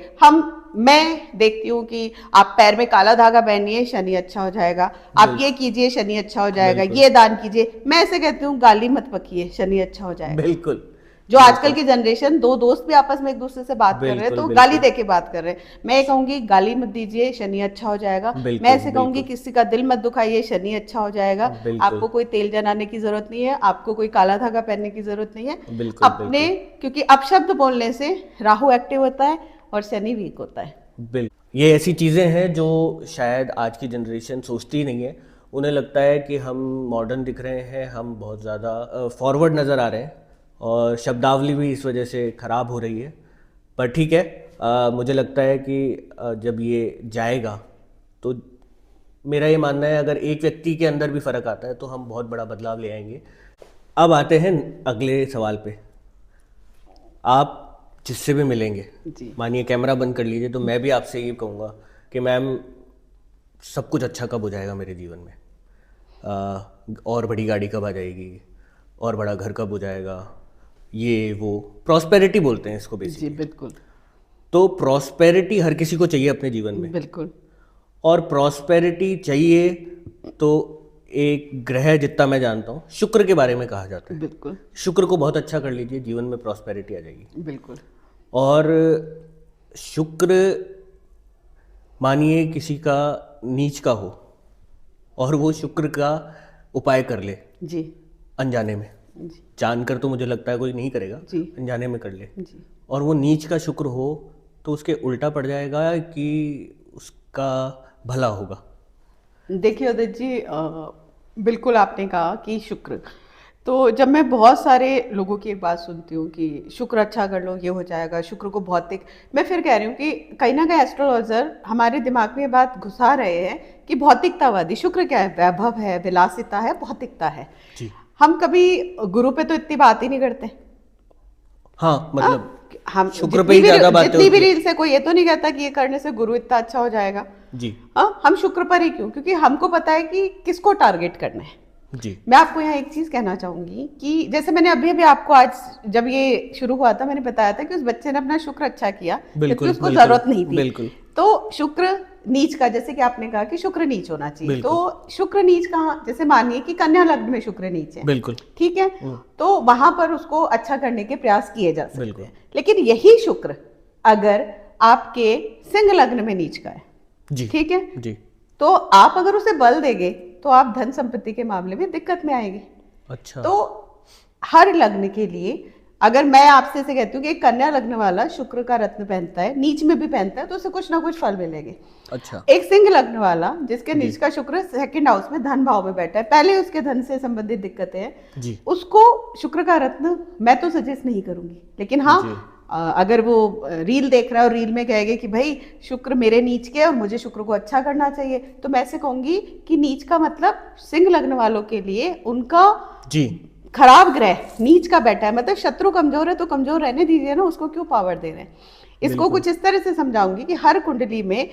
Speaker 1: मैं देखती हूँ कि आप पैर में काला धागा पहनिए, शनि अच्छा हो जाएगा। आप ये कीजिए, शनि अच्छा हो जाएगा।
Speaker 2: बिल्कुल
Speaker 1: ये दान कीजिए। मैं ऐसे कहती हूँ गाली मत बकिए, शनि अच्छा हो जाएगा।
Speaker 2: बिल्कुल
Speaker 1: जो आजकल की जनरेशन, दो दोस्त भी आपस में एक दूसरे से बात कर रहे हैं
Speaker 2: बिल्कुल
Speaker 1: तो
Speaker 2: बिल्कुल
Speaker 1: गाली देके बात कर रहे हैं। मैं ये कहूंगी गाली मत दीजिए, शनि अच्छा हो जाएगा।
Speaker 2: बिल्कुल
Speaker 1: मैं ऐसे कहूंगी
Speaker 2: बिल्कुल
Speaker 1: किसी का दिल मत दुखाइए, शनि अच्छा हो जाएगा।
Speaker 2: बिल्कुल
Speaker 1: आपको कोई तेल जलाने की जरूरत नहीं है, आपको कोई काला धागा पहनने की जरूरत नहीं है।
Speaker 2: बिल्कुल
Speaker 1: अपने,
Speaker 2: बिल्कुल
Speaker 1: क्योंकि अपशब्द बोलने से राहु एक्टिव होता है और शनि वीक होता है।
Speaker 2: बिल्कुल। ये ऐसी चीज़ें हैं जो शायद आज की जनरेशन सोचती ही नहीं है। उन्हें लगता है कि हम मॉडर्न दिख रहे हैं, हम बहुत ज़्यादा फॉरवर्ड नज़र आ रहे हैं, और शब्दावली भी इस वजह से ख़राब हो रही है। पर ठीक है, मुझे लगता है कि जब ये जाएगा तो मेरा ये मानना है अगर एक व्यक्ति के अंदर भी फ़र्क आता है तो हम बहुत बड़ा बदलाव ले आएंगे। अब आते हैं अगले सवाल पे। आप जिससे भी मिलेंगे,
Speaker 1: जी
Speaker 2: मानिए कैमरा बंद कर लीजिए, तो मैं भी आपसे ये कहूँगा कि मैम सब कुछ अच्छा कब हो जाएगा मेरे जीवन में, और बड़ी गाड़ी कब आ जाएगी, और बड़ा घर कब हो जाएगा, ये वो प्रॉस्पेरिटी बोलते हैं इसको
Speaker 1: जी
Speaker 2: बेसिकली।
Speaker 1: बिल्कुल
Speaker 2: तो प्रॉस्पेरिटी हर किसी को चाहिए अपने जीवन में,
Speaker 1: बिल्कुल
Speaker 2: और प्रॉस्पेरिटी चाहिए तो एक ग्रह जितना मैं जानता हूँ शुक्र के बारे में कहा जाता है।
Speaker 1: बिल्कुल
Speaker 2: शुक्र को बहुत अच्छा कर लीजिए, जीवन में प्रॉस्पेरिटी आ जाएगी।
Speaker 1: बिल्कुल।
Speaker 2: और शुक्र मानिए किसी का नीच का हो और वो शुक्र का उपाय कर ले
Speaker 1: जी
Speaker 2: अनजाने में,
Speaker 1: जी
Speaker 2: जानकर तो मुझे लगता है कोई नहीं करेगा,
Speaker 1: जी
Speaker 2: अनजाने में कर ले,
Speaker 1: जी।
Speaker 2: और वो नीच का शुक्र हो तो उसके उल्टा पड़ जाएगा कि उसका भला होगा।
Speaker 1: देखिए उदित जी, बिल्कुल आपने कहा कि शुक्र, तो जब मैं बहुत सारे लोगों की एक बात सुनती हूँ कि शुक्र अच्छा कर लो ये हो जाएगा, शुक्र को भौतिक, मैं फिर कह रही हूँ कि कहीं ना कहीं एस्ट्रोलॉजर हमारे दिमाग में ये बात घुसा रहे हैं कि भौतिकतावादी शुक्र क्या है, वैभव है, विलासिता है, भौतिकता है।
Speaker 2: जी
Speaker 1: हम कभी गुरु पे तो इतनी बात ही नहीं करते।
Speaker 2: हाँ, मतलब
Speaker 1: हम
Speaker 2: शुक्र पे ही ज्यादा बातें
Speaker 1: जितनी भी
Speaker 2: होती है।
Speaker 1: रील से कोई ये तो नहीं कहता कि ये करने से गुरु इतना अच्छा हो जाएगा।
Speaker 2: जी
Speaker 1: हम शुक्र पर ही क्यों? क्योंकि हमको पता है कि किसको टारगेट करना है।
Speaker 2: जी
Speaker 1: मैं आपको यहाँ एक चीज कहना चाहूंगी कि जैसे मैंने अभी अभी आपको आज जब ये शुरू हुआ था मैंने बताया था कि उस बच्चे ने अपना शुक्र अच्छा किया जबकि
Speaker 2: बिल्कुल
Speaker 1: उसको
Speaker 2: बिल्कुल
Speaker 1: जरूरत नहीं थी।
Speaker 2: बिल्कुल
Speaker 1: तो शुक्र नीच का, जैसे कि आपने कहा कि शुक्र नीच होना चाहिए,
Speaker 2: बिल्कुल।
Speaker 1: तो शुक्र नीच कहाँ, जैसे मानिए कि कन्या लग्न में शुक्र नीच है,
Speaker 2: बिल्कुल
Speaker 1: ठीक है, तो वहां पर उसको अच्छा करने के प्रयास किए जा सकते
Speaker 2: बिल्कुल।
Speaker 1: हैं। लेकिन यही शुक्र अगर आपके सिंह लग्न में नीच का है,
Speaker 2: जी
Speaker 1: ठीक है,
Speaker 2: जी।
Speaker 1: तो आप अगर उसे बल देंगे तो आप धन संपत्ति के मामले में दिक्कत में आएंगे।
Speaker 2: अच्छा।
Speaker 1: तो हर लग्न के लिए अगर मैं आपसे से कहती हूँ कि एक कन्या लग्न वाला शुक्र का रत्न पहनता है, नीच में भी पहनता है, तो उसे कुछ ना कुछ फल मिलेंगे।
Speaker 2: अच्छा।
Speaker 1: एक सिंह लग्न वाला जिसके नीच का शुक्र सेकंड हाउस में धन भाव में बैठा है, पहले उसके धन से संबंधित दिक्कतें हैं,
Speaker 2: जी
Speaker 1: उसको शुक्र का रत्न मैं तो सजेस्ट नहीं करूंगी। लेकिन हाँ,
Speaker 2: जी।
Speaker 1: अगर वो रील देख रहा है और रील में कहेगा कि भाई शुक्र मेरे नीच के और मुझे शुक्र को अच्छा करना चाहिए, तो मैं ऐसे कहूंगी कि नीच का मतलब सिंह लग्न वालों के लिए उनका
Speaker 2: जी
Speaker 1: खराब ग्रह नीच का बैठा है, मतलब शत्रु कमजोर है तो कमजोर रहने दीजिए ना, उसको क्यों पावर दे रहे हैं। इसको
Speaker 2: बिल्कुल।
Speaker 1: कुछ इस तरह से समझाऊंगी कि हर कुंडली में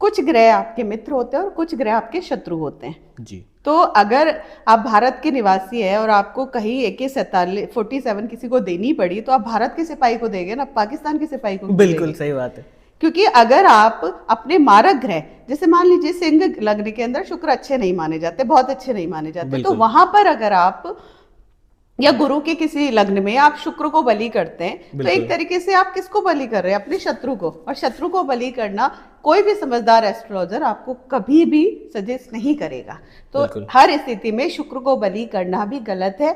Speaker 1: कुछ ग्रह आपके मित्र होते हैं और कुछ ग्रह आपके शत्रु होते हैं।
Speaker 2: जी
Speaker 1: तो अगर आप भारत के निवासी है और आपको कहीं AK-47 किसी को देनी पड़ी तो आप भारत के सिपाही को देंगे ना, पाकिस्तान के सिपाही को क्यों
Speaker 2: बिल्कुल
Speaker 1: देंगे?
Speaker 2: सही बात है।
Speaker 1: क्योंकि अगर आप अपने मारक ग्रह, जैसे मान लीजिए सिंह लग्न के अंदर शुक्र अच्छे नहीं माने जाते, बहुत अच्छे नहीं माने जाते, तो
Speaker 2: बिल्कुल।
Speaker 1: वहां पर अगर आप या गुरु के किसी लग्न में आप शुक्र को बलि करते हैं तो
Speaker 2: बिल्कुल।
Speaker 1: एक तरीके से आप किसको बलि कर रहे हैं? अपने शत्रु को। और शत्रु को बलि करना कोई भी समझदार एस्ट्रोलॉजर आपको कभी भी सजेस्ट नहीं करेगा। तो
Speaker 2: बिल्कुल।
Speaker 1: हर स्थिति में शुक्र को बलि करना भी गलत है।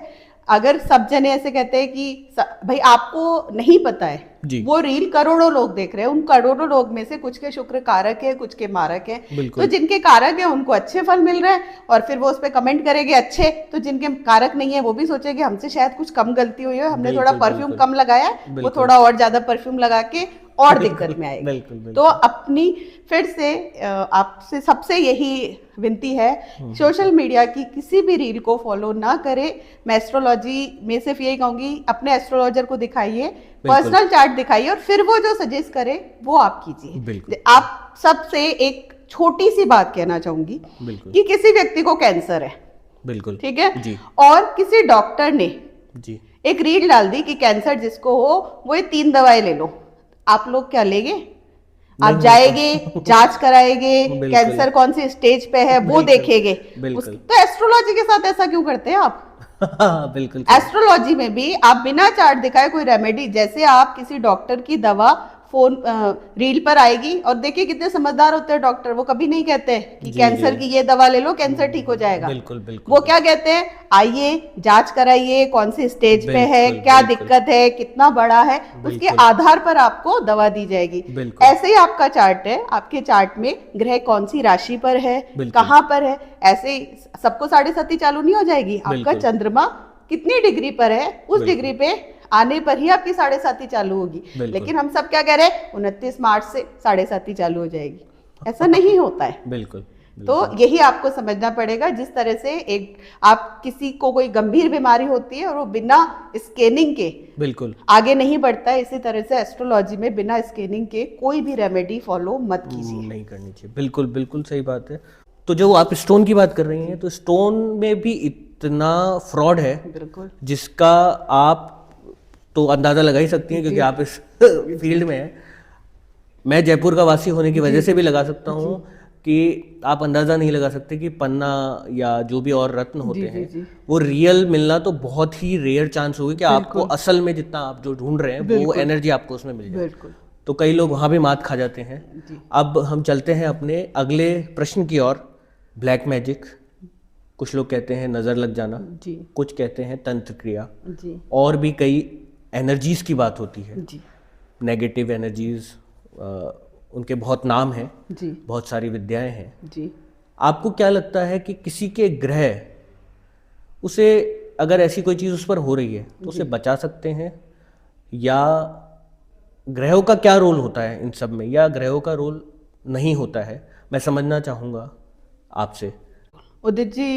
Speaker 1: अगर सब जने ऐसे कहते हैं कि भाई आपको नहीं पता है,
Speaker 2: जी
Speaker 1: वो रील करोड़ों लोग देख रहे हैं, उन करोड़ों लोग में से कुछ के शुक्र कारक है, कुछ के मारक है,
Speaker 2: बिल्कुल।
Speaker 1: तो जिनके कारक है उनको अच्छे फल मिल रहे हैं और फिर वो उस पर कमेंट करेंगे अच्छे, तो जिनके कारक नहीं है वो भी सोचेंगे हमसे शायद कुछ कम गलती हुई है, हमने थोड़ा
Speaker 2: बिल्कुल,
Speaker 1: परफ्यूम
Speaker 2: बिल्कुल।
Speaker 1: कम लगाया, वो
Speaker 2: बिल्कुल।
Speaker 1: थोड़ा और ज्यादा परफ्यूम लगा के और दिक्कत में आएगी।
Speaker 2: बिल्कुल, बिल्कुल।
Speaker 1: तो अपनी फिर से आपसे सबसे यही विनती है, सोशल मीडिया की किसी भी रील को फॉलो ना करें। मैं एस्ट्रोलॉजी में सिर्फ यही कहूंगी, अपने एस्ट्रोलॉजर को दिखाइए, पर्सनल चार्ट दिखाइए और फिर वो जो सजेस्ट करे वो आप कीजिए।
Speaker 2: बिल्कुल।
Speaker 1: आप सबसे एक छोटी सी बात कहना चाहूंगी
Speaker 2: बिल्कुल।
Speaker 1: कि किसी व्यक्ति को कैंसर है,
Speaker 2: बिल्कुल
Speaker 1: ठीक है,
Speaker 2: जी
Speaker 1: और किसी डॉक्टर ने
Speaker 2: जी
Speaker 1: एक रील डाल दी कि कैंसर जिसको हो वो ये 3 दवाएं ले लो, आप लोग क्या लेंगे? आप जाएंगे, जांच कराएंगे,
Speaker 2: बिल्कुल।
Speaker 1: कैंसर कौन सी स्टेज पे है वो
Speaker 2: बिल्कुल,
Speaker 1: देखेंगे।
Speaker 2: बिल्कुल।
Speaker 1: तो एस्ट्रोलॉजी के साथ ऐसा क्यों करते हैं आप?
Speaker 2: बिल्कुल।
Speaker 1: एस्ट्रोलॉजी में भी आप बिना चार्ट दिखाए कोई रेमेडी, जैसे आप किसी डॉक्टर की दवा फोन रील पर आएगी, और देखिए कितने समझदार होते हैं डॉक्टर, वो कभी नहीं कहते कि
Speaker 2: जी,
Speaker 1: कैंसर
Speaker 2: जी।
Speaker 1: की ये दवा ले लो कैंसर ठीक हो जाएगा।
Speaker 2: बिल्कुल बिल्कुल।
Speaker 1: वो क्या कहते हैं, आइए जांच कराइए, कौन सी स्टेज पे है,
Speaker 2: बिल्कुल,
Speaker 1: क्या
Speaker 2: बिल्कुल।
Speaker 1: दिक्कत है, कितना बड़ा है, उसके
Speaker 2: बिल्कुल।
Speaker 1: आधार पर आपको दवा दी जाएगी।
Speaker 2: बिल्कुल।
Speaker 1: ऐसे ही आपका चार्ट है, आपके चार्ट में ग्रह कौन सी राशि पर है,
Speaker 2: बिल्कुल।
Speaker 1: कहाँ पर है, ऐसे ही सबको 7.5 चालू नहीं हो जाएगी। आपका
Speaker 2: बिल्कुल।
Speaker 1: चंद्रमा कितनी डिग्री पर है, उस
Speaker 2: बिल्कुल।
Speaker 1: डिग्री पे आने पर ही आपकी 7.5 चालू होगी।
Speaker 2: बिल्कुल।
Speaker 1: लेकिन हम सब क्या कह रहे हैं, 29 मार्च से 7.5 चालू हो जाएगी, ऐसा नहीं होता है।
Speaker 2: बिल्कुल।
Speaker 1: तो यही आपको समझना पड़ेगा। जिस तरह से एक आप किसी को कोई गंभीर बीमारी होती है और वो बिना स्कैनिंग के
Speaker 2: बिल्कुल
Speaker 1: आगे नहीं बढ़ता है, इसी तरह से एस्ट्रोलॉजी में बिना स्कैनिंग के कोई भी रेमेडी फॉलो मत कीजिए।
Speaker 2: नहीं करनी चाहिए। बिल्कुल बिल्कुल सही बात है। तो जो आप स्टोन की बात कर रही हैं, तो स्टोन में भी इतना फ्रॉड है
Speaker 1: बिल्कुल,
Speaker 2: जिसका आप तो अंदाजा लगा ही सकती हैं, क्योंकि आप इस फील्ड में हैं। मैं जयपुर का वासी होने की वजह से भी लगा सकता हूँ कि आप अंदाज़ा नहीं लगा सकते कि पन्ना या जो भी और रत्न होते
Speaker 1: जी
Speaker 2: हैं
Speaker 1: जी
Speaker 2: वो रियल मिलना तो बहुत ही रेयर चांस होगी कि आपको
Speaker 1: बिल्कुल
Speaker 2: असल में जितना आप जो ढूंढ रहे हैं वो
Speaker 1: बिल्कुल
Speaker 2: एनर्जी आपको उसमें मिल जाए।
Speaker 1: बिल्कुल
Speaker 2: तो कई लोग वहाँ भी मात खा जाते हैं।
Speaker 1: जी
Speaker 2: अब हम चलते हैं अपने अगले प्रश्न की ओर। ब्लैक मैजिक, कुछ लोग कहते हैं नज़र लग जाना,
Speaker 1: जी
Speaker 2: कुछ कहते हैं तंत्र क्रिया,
Speaker 1: जी
Speaker 2: और भी कई एनर्जीज की बात होती है।
Speaker 1: जी
Speaker 2: नेगेटिव एनर्जीज, उनके बहुत नाम हैं,
Speaker 1: जी
Speaker 2: बहुत सारी विद्याएं हैं।
Speaker 1: जी
Speaker 2: आपको क्या लगता है कि किसी के ग्रह उसे, अगर ऐसी कोई चीज़ उस पर हो रही है तो उसे बचा सकते हैं, या ग्रहों का क्या रोल होता है इन सब में, या ग्रहों का रोल नहीं होता है? मैं समझना चाहूँगा आपसे।
Speaker 1: उदित जी,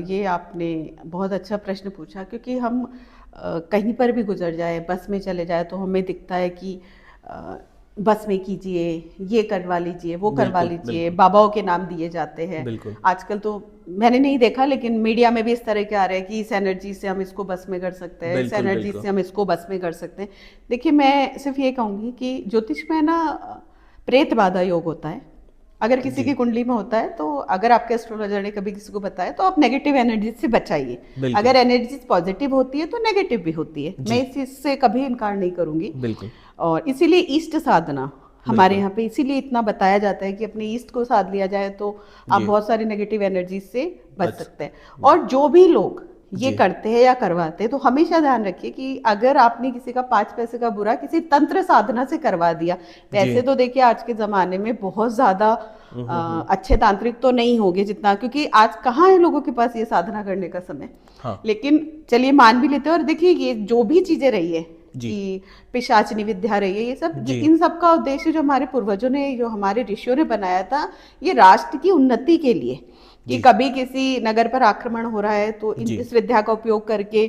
Speaker 1: ये आपने बहुत अच्छा प्रश्न पूछा, क्योंकि हम कहीं पर भी गुजर जाए, बस में चले जाए तो हमें दिखता है कि अ, बस में कीजिए, ये करवा लीजिए, वो करवा
Speaker 2: बिल्कुल
Speaker 1: लीजिए,
Speaker 2: बिल्कुल
Speaker 1: बाबाओं के नाम दिए जाते हैं।
Speaker 2: बिल्कुल
Speaker 1: आजकल तो मैंने नहीं देखा, लेकिन मीडिया में भी इस तरह के आ रहे हैं कि इस एनर्जी से हम इसको बस में कर सकते हैं, इस
Speaker 2: बिल्कुल
Speaker 1: एनर्जी
Speaker 2: बिल्कुल
Speaker 1: से हम इसको बस में कर सकते हैं। देखिए, मैं सिर्फ ये कहूँगी कि ज्योतिष में ना प्रेत बाधा योग होता है। अगर किसी
Speaker 2: जी
Speaker 1: की कुंडली में होता है, तो अगर आपके एस्ट्रोलॉजर ने कभी किसी को बताया, तो आप नेगेटिव एनर्जी से बचाइए।
Speaker 2: बिल्कुल
Speaker 1: अगर एनर्जी पॉजिटिव होती है तो नेगेटिव भी होती है,
Speaker 2: जी
Speaker 1: मैं इस चीज से कभी इनकार नहीं करूंगी।
Speaker 2: बिल्कुल
Speaker 1: और इसीलिए ईस्ट साधना हमारे
Speaker 2: बिल्कुल
Speaker 1: यहाँ पे इसीलिए इतना बताया जाता है कि अपने ईस्ट को साध लिया जाए तो आप
Speaker 2: जी
Speaker 1: बहुत सारी नेगेटिव एनर्जी से बच
Speaker 2: बस
Speaker 1: सकते हैं। और जो भी लोग ये
Speaker 2: जी
Speaker 1: करते हैं या करवाते हैं, तो हमेशा ध्यान रखिए कि अगर आपने किसी का 5 पैसे का बुरा किसी तंत्र साधना से करवा दिया,
Speaker 2: जी
Speaker 1: वैसे तो देखिए आज के जमाने में बहुत ज्यादा अच्छे तांत्रिक तो नहीं होंगे जितना, क्योंकि आज कहाँ है लोगों के पास ये साधना करने का समय।
Speaker 2: हाँ
Speaker 1: लेकिन चलिए मान भी लेते हैं, और देखिए ये जो भी चीजें रही है
Speaker 2: जी
Speaker 1: कि पिशाचनी विद्या रही है, ये सब
Speaker 2: जी
Speaker 1: इन सब का उद्देश्य जो हमारे पूर्वजों ने, जो हमारे ऋषियों ने बनाया था, ये राष्ट्र की उन्नति के लिए, कि
Speaker 2: जी
Speaker 1: कभी किसी नगर पर आक्रमण हो रहा है तो
Speaker 2: जी
Speaker 1: इस विद्या का उपयोग करके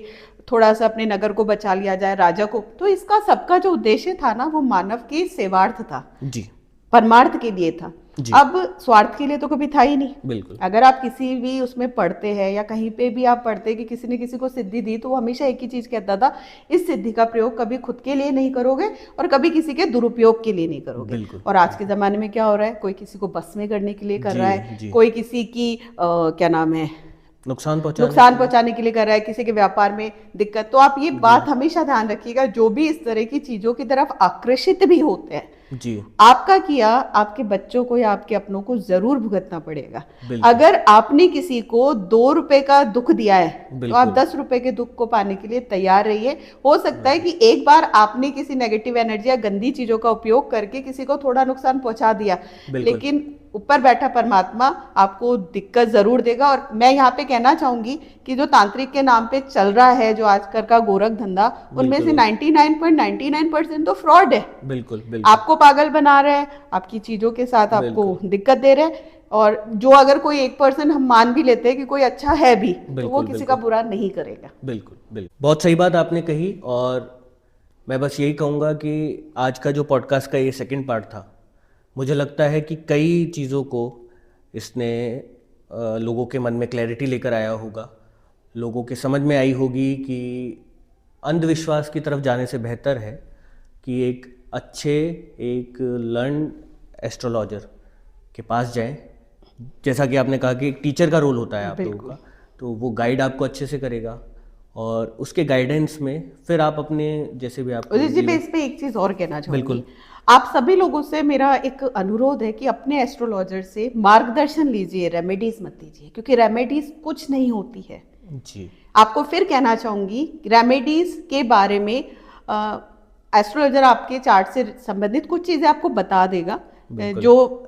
Speaker 1: थोड़ा सा अपने नगर को बचा लिया जाए, राजा को। तो इसका सबका जो उद्देश्य था ना, वो मानव के सेवार्थ था,
Speaker 2: जी
Speaker 1: परमार्थ के लिए था।
Speaker 2: जी
Speaker 1: अब स्वार्थ के लिए तो कभी था ही नहीं।
Speaker 2: बिल्कुल
Speaker 1: अगर आप किसी भी उसमें पढ़ते हैं या कहीं पे भी आप पढ़ते हैं कि किसी ने किसी को सिद्धि दी, तो वो हमेशा एक ही चीज कहता था, इस सिद्धि का प्रयोग कभी खुद के लिए नहीं करोगे और कभी किसी के दुरुपयोग के लिए नहीं करोगे।
Speaker 2: बिल्कुल
Speaker 1: और आज के जमाने में क्या हो रहा है, कोई किसी को बस में करने के लिए कर
Speaker 2: जी
Speaker 1: रहा है,
Speaker 2: जी
Speaker 1: कोई किसी की क्या नाम है,
Speaker 2: नुकसान
Speaker 1: नुकसान पहुंचाने के लिए कर रहा है, किसी के व्यापार में दिक्कत। तो आप ये बात हमेशा ध्यान रखिएगा, जो भी इस तरह की चीजों की तरफ आकर्षित भी होते हैं,
Speaker 2: जी
Speaker 1: आपका किया आपके बच्चों को या आपके अपनों को जरूर भुगतना पड़ेगा।
Speaker 2: बिल्कुल
Speaker 1: अगर आपने किसी को 2 रुपए का दुख दिया है, तो
Speaker 2: बिल्कुल
Speaker 1: आप 10 रुपए के दुख को पाने के लिए तैयार रहिए। हो सकता है कि एक बार आपने किसी नेगेटिव एनर्जी या गंदी चीजों का उपयोग करके किसी को थोड़ा नुकसान पहुंचा दिया,
Speaker 2: बिल्कुल
Speaker 1: लेकिन ऊपर बैठा परमात्मा आपको दिक्कत जरूर देगा। और मैं यहाँ पे कहना चाहूंगी कि जो तांत्रिक के नाम पे चल रहा है, जो आजकल का गोरख धंधा, उनमें से
Speaker 2: बिल्कुल
Speaker 1: 99.99% तो फ्रॉड है।
Speaker 2: बिल्कुल बिल्कुल
Speaker 1: आपको पागल बना रहे हैं, आपकी चीजों के साथ आपको दिक्कत दे रहे हैं। और जो अगर कोई 1% हम मान भी लेते हैं कि कोई अच्छा है भी, तो वो
Speaker 2: बिल्कुल
Speaker 1: किसी का
Speaker 2: बिल्कुल
Speaker 1: बुरा नहीं करेगा।
Speaker 2: बिल्कुल बिल्कुल बहुत सही बात आपने कही। और मैं बस यही कहूँगा कि आज का जो पॉडकास्ट का ये सेकंड पार्ट था, मुझे लगता है कि कई चीज़ों को इसने लोगों के मन में क्लैरिटी लेकर आया होगा, लोगों के समझ में आई होगी कि अंधविश्वास की तरफ जाने से बेहतर है कि एक अच्छे, एक लर्न एस्ट्रोलॉजर के पास जाएं। जैसा कि आपने कहा कि एक टीचर का रोल होता है आप लोगों का, तो वो गाइड आपको अच्छे से करेगा, और उसके गाइडेंस में फिर आप अपने जैसे भी आपको
Speaker 1: उदित जी, मैं इस पे एक चीज और कहना चाहूंगी।
Speaker 2: बिल्कुल
Speaker 1: आप सभी लोगों से मेरा एक अनुरोध है कि अपने एस्ट्रोलॉजर से मार्गदर्शन लीजिए, रेमेडीज मत लीजिए, क्योंकि रेमेडीज कुछ नहीं होती है।
Speaker 2: जी
Speaker 1: आपको फिर कहना चाहूंगी, रेमेडीज के बारे में एस्ट्रोलॉजर आपके चार्ट से संबंधित कुछ चीजें आपको बता देगा,
Speaker 2: बिल्कुल
Speaker 1: जो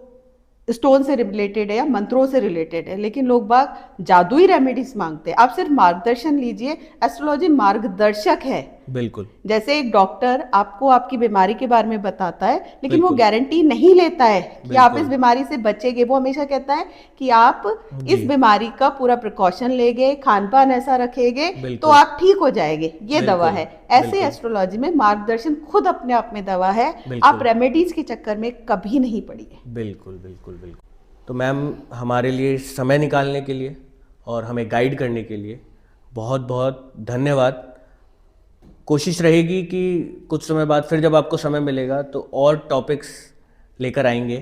Speaker 1: स्टोन से रिलेटेड है या मंत्रों से रिलेटेड है, लेकिन लोग बाग जादुई रेमेडीज मांगते हैं। आप सिर्फ मार्गदर्शन लीजिए, एस्ट्रोलॉजी मार्गदर्शक है।
Speaker 2: बिल्कुल
Speaker 1: जैसे एक डॉक्टर आपको आपकी बीमारी के बारे में बताता है, लेकिन वो
Speaker 2: बिल्कुल
Speaker 1: गारंटी नहीं लेता है कि आप
Speaker 2: बिल्कुल
Speaker 1: इस बीमारी से बचेंगे। वो हमेशा कहता है कि आप इस
Speaker 2: जी
Speaker 1: बीमारी का पूरा प्रिकॉशन लेंगे, खान पान ऐसा रखेंगे तो
Speaker 2: बिल्कुल
Speaker 1: आप ठीक हो जाएंगे, ये दवा
Speaker 2: बिल्कुल
Speaker 1: है। ऐसे
Speaker 2: बिल्कुल
Speaker 1: एस्ट्रोलॉजी में मार्गदर्शन खुद अपने आप में दवा है। आप
Speaker 2: बिल्कुल
Speaker 1: रेमेडीज के चक्कर में कभी नहीं पड़िए।
Speaker 2: बिल्कुल बिल्कुल बिल्कुल। तो मैम, हमारे लिए समय निकालने के लिए और हमें गाइड करने के लिए बहुत बहुत धन्यवाद। कोशिश रहेगी कि कुछ समय बाद फिर जब आपको समय मिलेगा तो और टॉपिक्स लेकर आएंगे,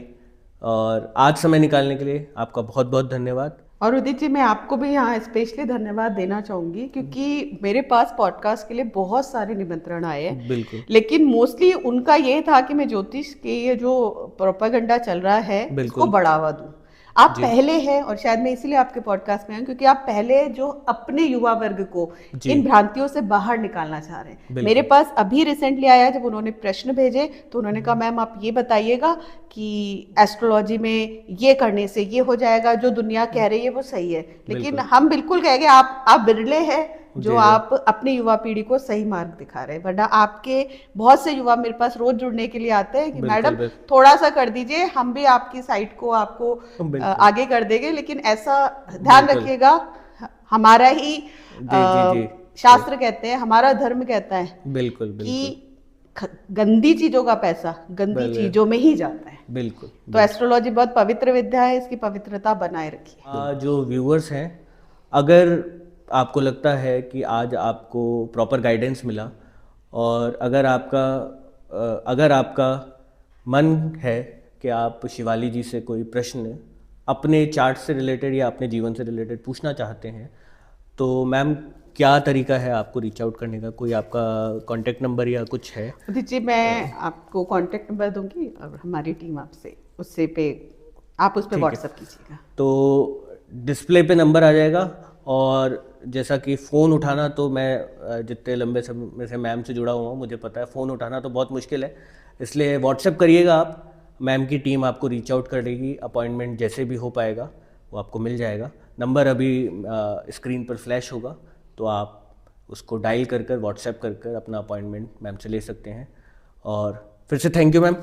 Speaker 2: और आज समय निकालने के लिए आपका बहुत बहुत धन्यवाद।
Speaker 1: और उदित जी, मैं आपको भी यहाँ स्पेशली धन्यवाद देना चाहूंगी, क्योंकि मेरे पास पॉडकास्ट के लिए बहुत सारे निमंत्रण आए हैं,
Speaker 2: बिल्कुल
Speaker 1: लेकिन मोस्टली उनका ये था कि मैं ज्योतिष के ये जो प्रोपेगेंडा चल रहा है इसको
Speaker 2: बिल्कुल
Speaker 1: बढ़ावा दूं। आप पहले हैं, और शायद मैं इसीलिए आपके पॉडकास्ट में आई हूं, क्योंकि आप पहले जो अपने युवा वर्ग को
Speaker 2: जी
Speaker 1: इन भ्रांतियों से बाहर निकालना चाह रहे हैं।
Speaker 2: बिल्कुल।
Speaker 1: मेरे पास अभी रिसेंटली आया, जब उन्होंने प्रश्न भेजे तो उन्होंने कहा मैम आप ये बताइएगा कि एस्ट्रोलॉजी में ये करने से ये हो जाएगा, जो दुनिया कह रही है वो सही है। लेकिन
Speaker 2: बिल्कुल
Speaker 1: हम बिल्कुल कहेंगे आप बिरले हैं
Speaker 2: जी
Speaker 1: जो
Speaker 2: जी
Speaker 1: आप अपने युवा पीढ़ी को सही मार्ग दिखा रहे हैं, वरना आपके बहुत से युवा मेरे पास रोज जुड़ने के लिए आते हैं कि
Speaker 2: बिल्कुल
Speaker 1: मैडम
Speaker 2: बिल्कुल
Speaker 1: थोड़ा सा कर दीजिए, हम भी आपकी साइट को आपको
Speaker 2: बिल्कुल
Speaker 1: आगे कर देंगे। लेकिन ऐसा ध्यान
Speaker 2: बिल्कुल
Speaker 1: रखिएगा, हमारा ही
Speaker 2: जी जी जी
Speaker 1: शास्त्र कहते हैं, हमारा धर्म कहता है
Speaker 2: बिल्कुल
Speaker 1: कि
Speaker 2: बिल्कुल
Speaker 1: गंदी चीजों का पैसा गंदी
Speaker 2: बिल्कुल
Speaker 1: चीजों में ही जाता है।
Speaker 2: बिल्कुल
Speaker 1: तो एस्ट्रोलॉजी बहुत पवित्र विद्या है, इसकी पवित्रता बनाए रखिए।
Speaker 2: जो व्यूअर्स हैं, अगर आपको लगता है कि आज आपको प्रॉपर गाइडेंस मिला, और अगर आपका मन है कि आप शिवाली जी से कोई प्रश्न अपने चार्ट से रिलेटेड या अपने जीवन से रिलेटेड पूछना चाहते हैं, तो मैम क्या तरीका है आपको रीच आउट करने का? कोई आपका कांटेक्ट नंबर या कुछ है?
Speaker 1: उदित जी, मैं आपको कांटेक्ट नंबर दूंगी और हमारी टीम आपसे उससे पे आप उस पर
Speaker 2: ठीक है,
Speaker 1: व्हाट्सअप कीजिएगा।
Speaker 2: तो डिस्प्ले पे नंबर आ जाएगा। और जैसा कि फ़ोन उठाना, तो मैं जितने लंबे समय से मैम से जुड़ा हुआ हूँ, मुझे पता है फ़ोन उठाना तो बहुत मुश्किल है, इसलिए व्हाट्सएप करिएगा आप। मैम की टीम आपको रीच आउट कर देगी, अपॉइंटमेंट जैसे भी हो पाएगा वो आपको मिल जाएगा। नंबर अभी स्क्रीन पर फ्लैश होगा, तो आप उसको डायल कर व्हाट्सएप कर अपना अपॉइंटमेंट मैम से ले सकते हैं। और फिर से थैंक यू मैम।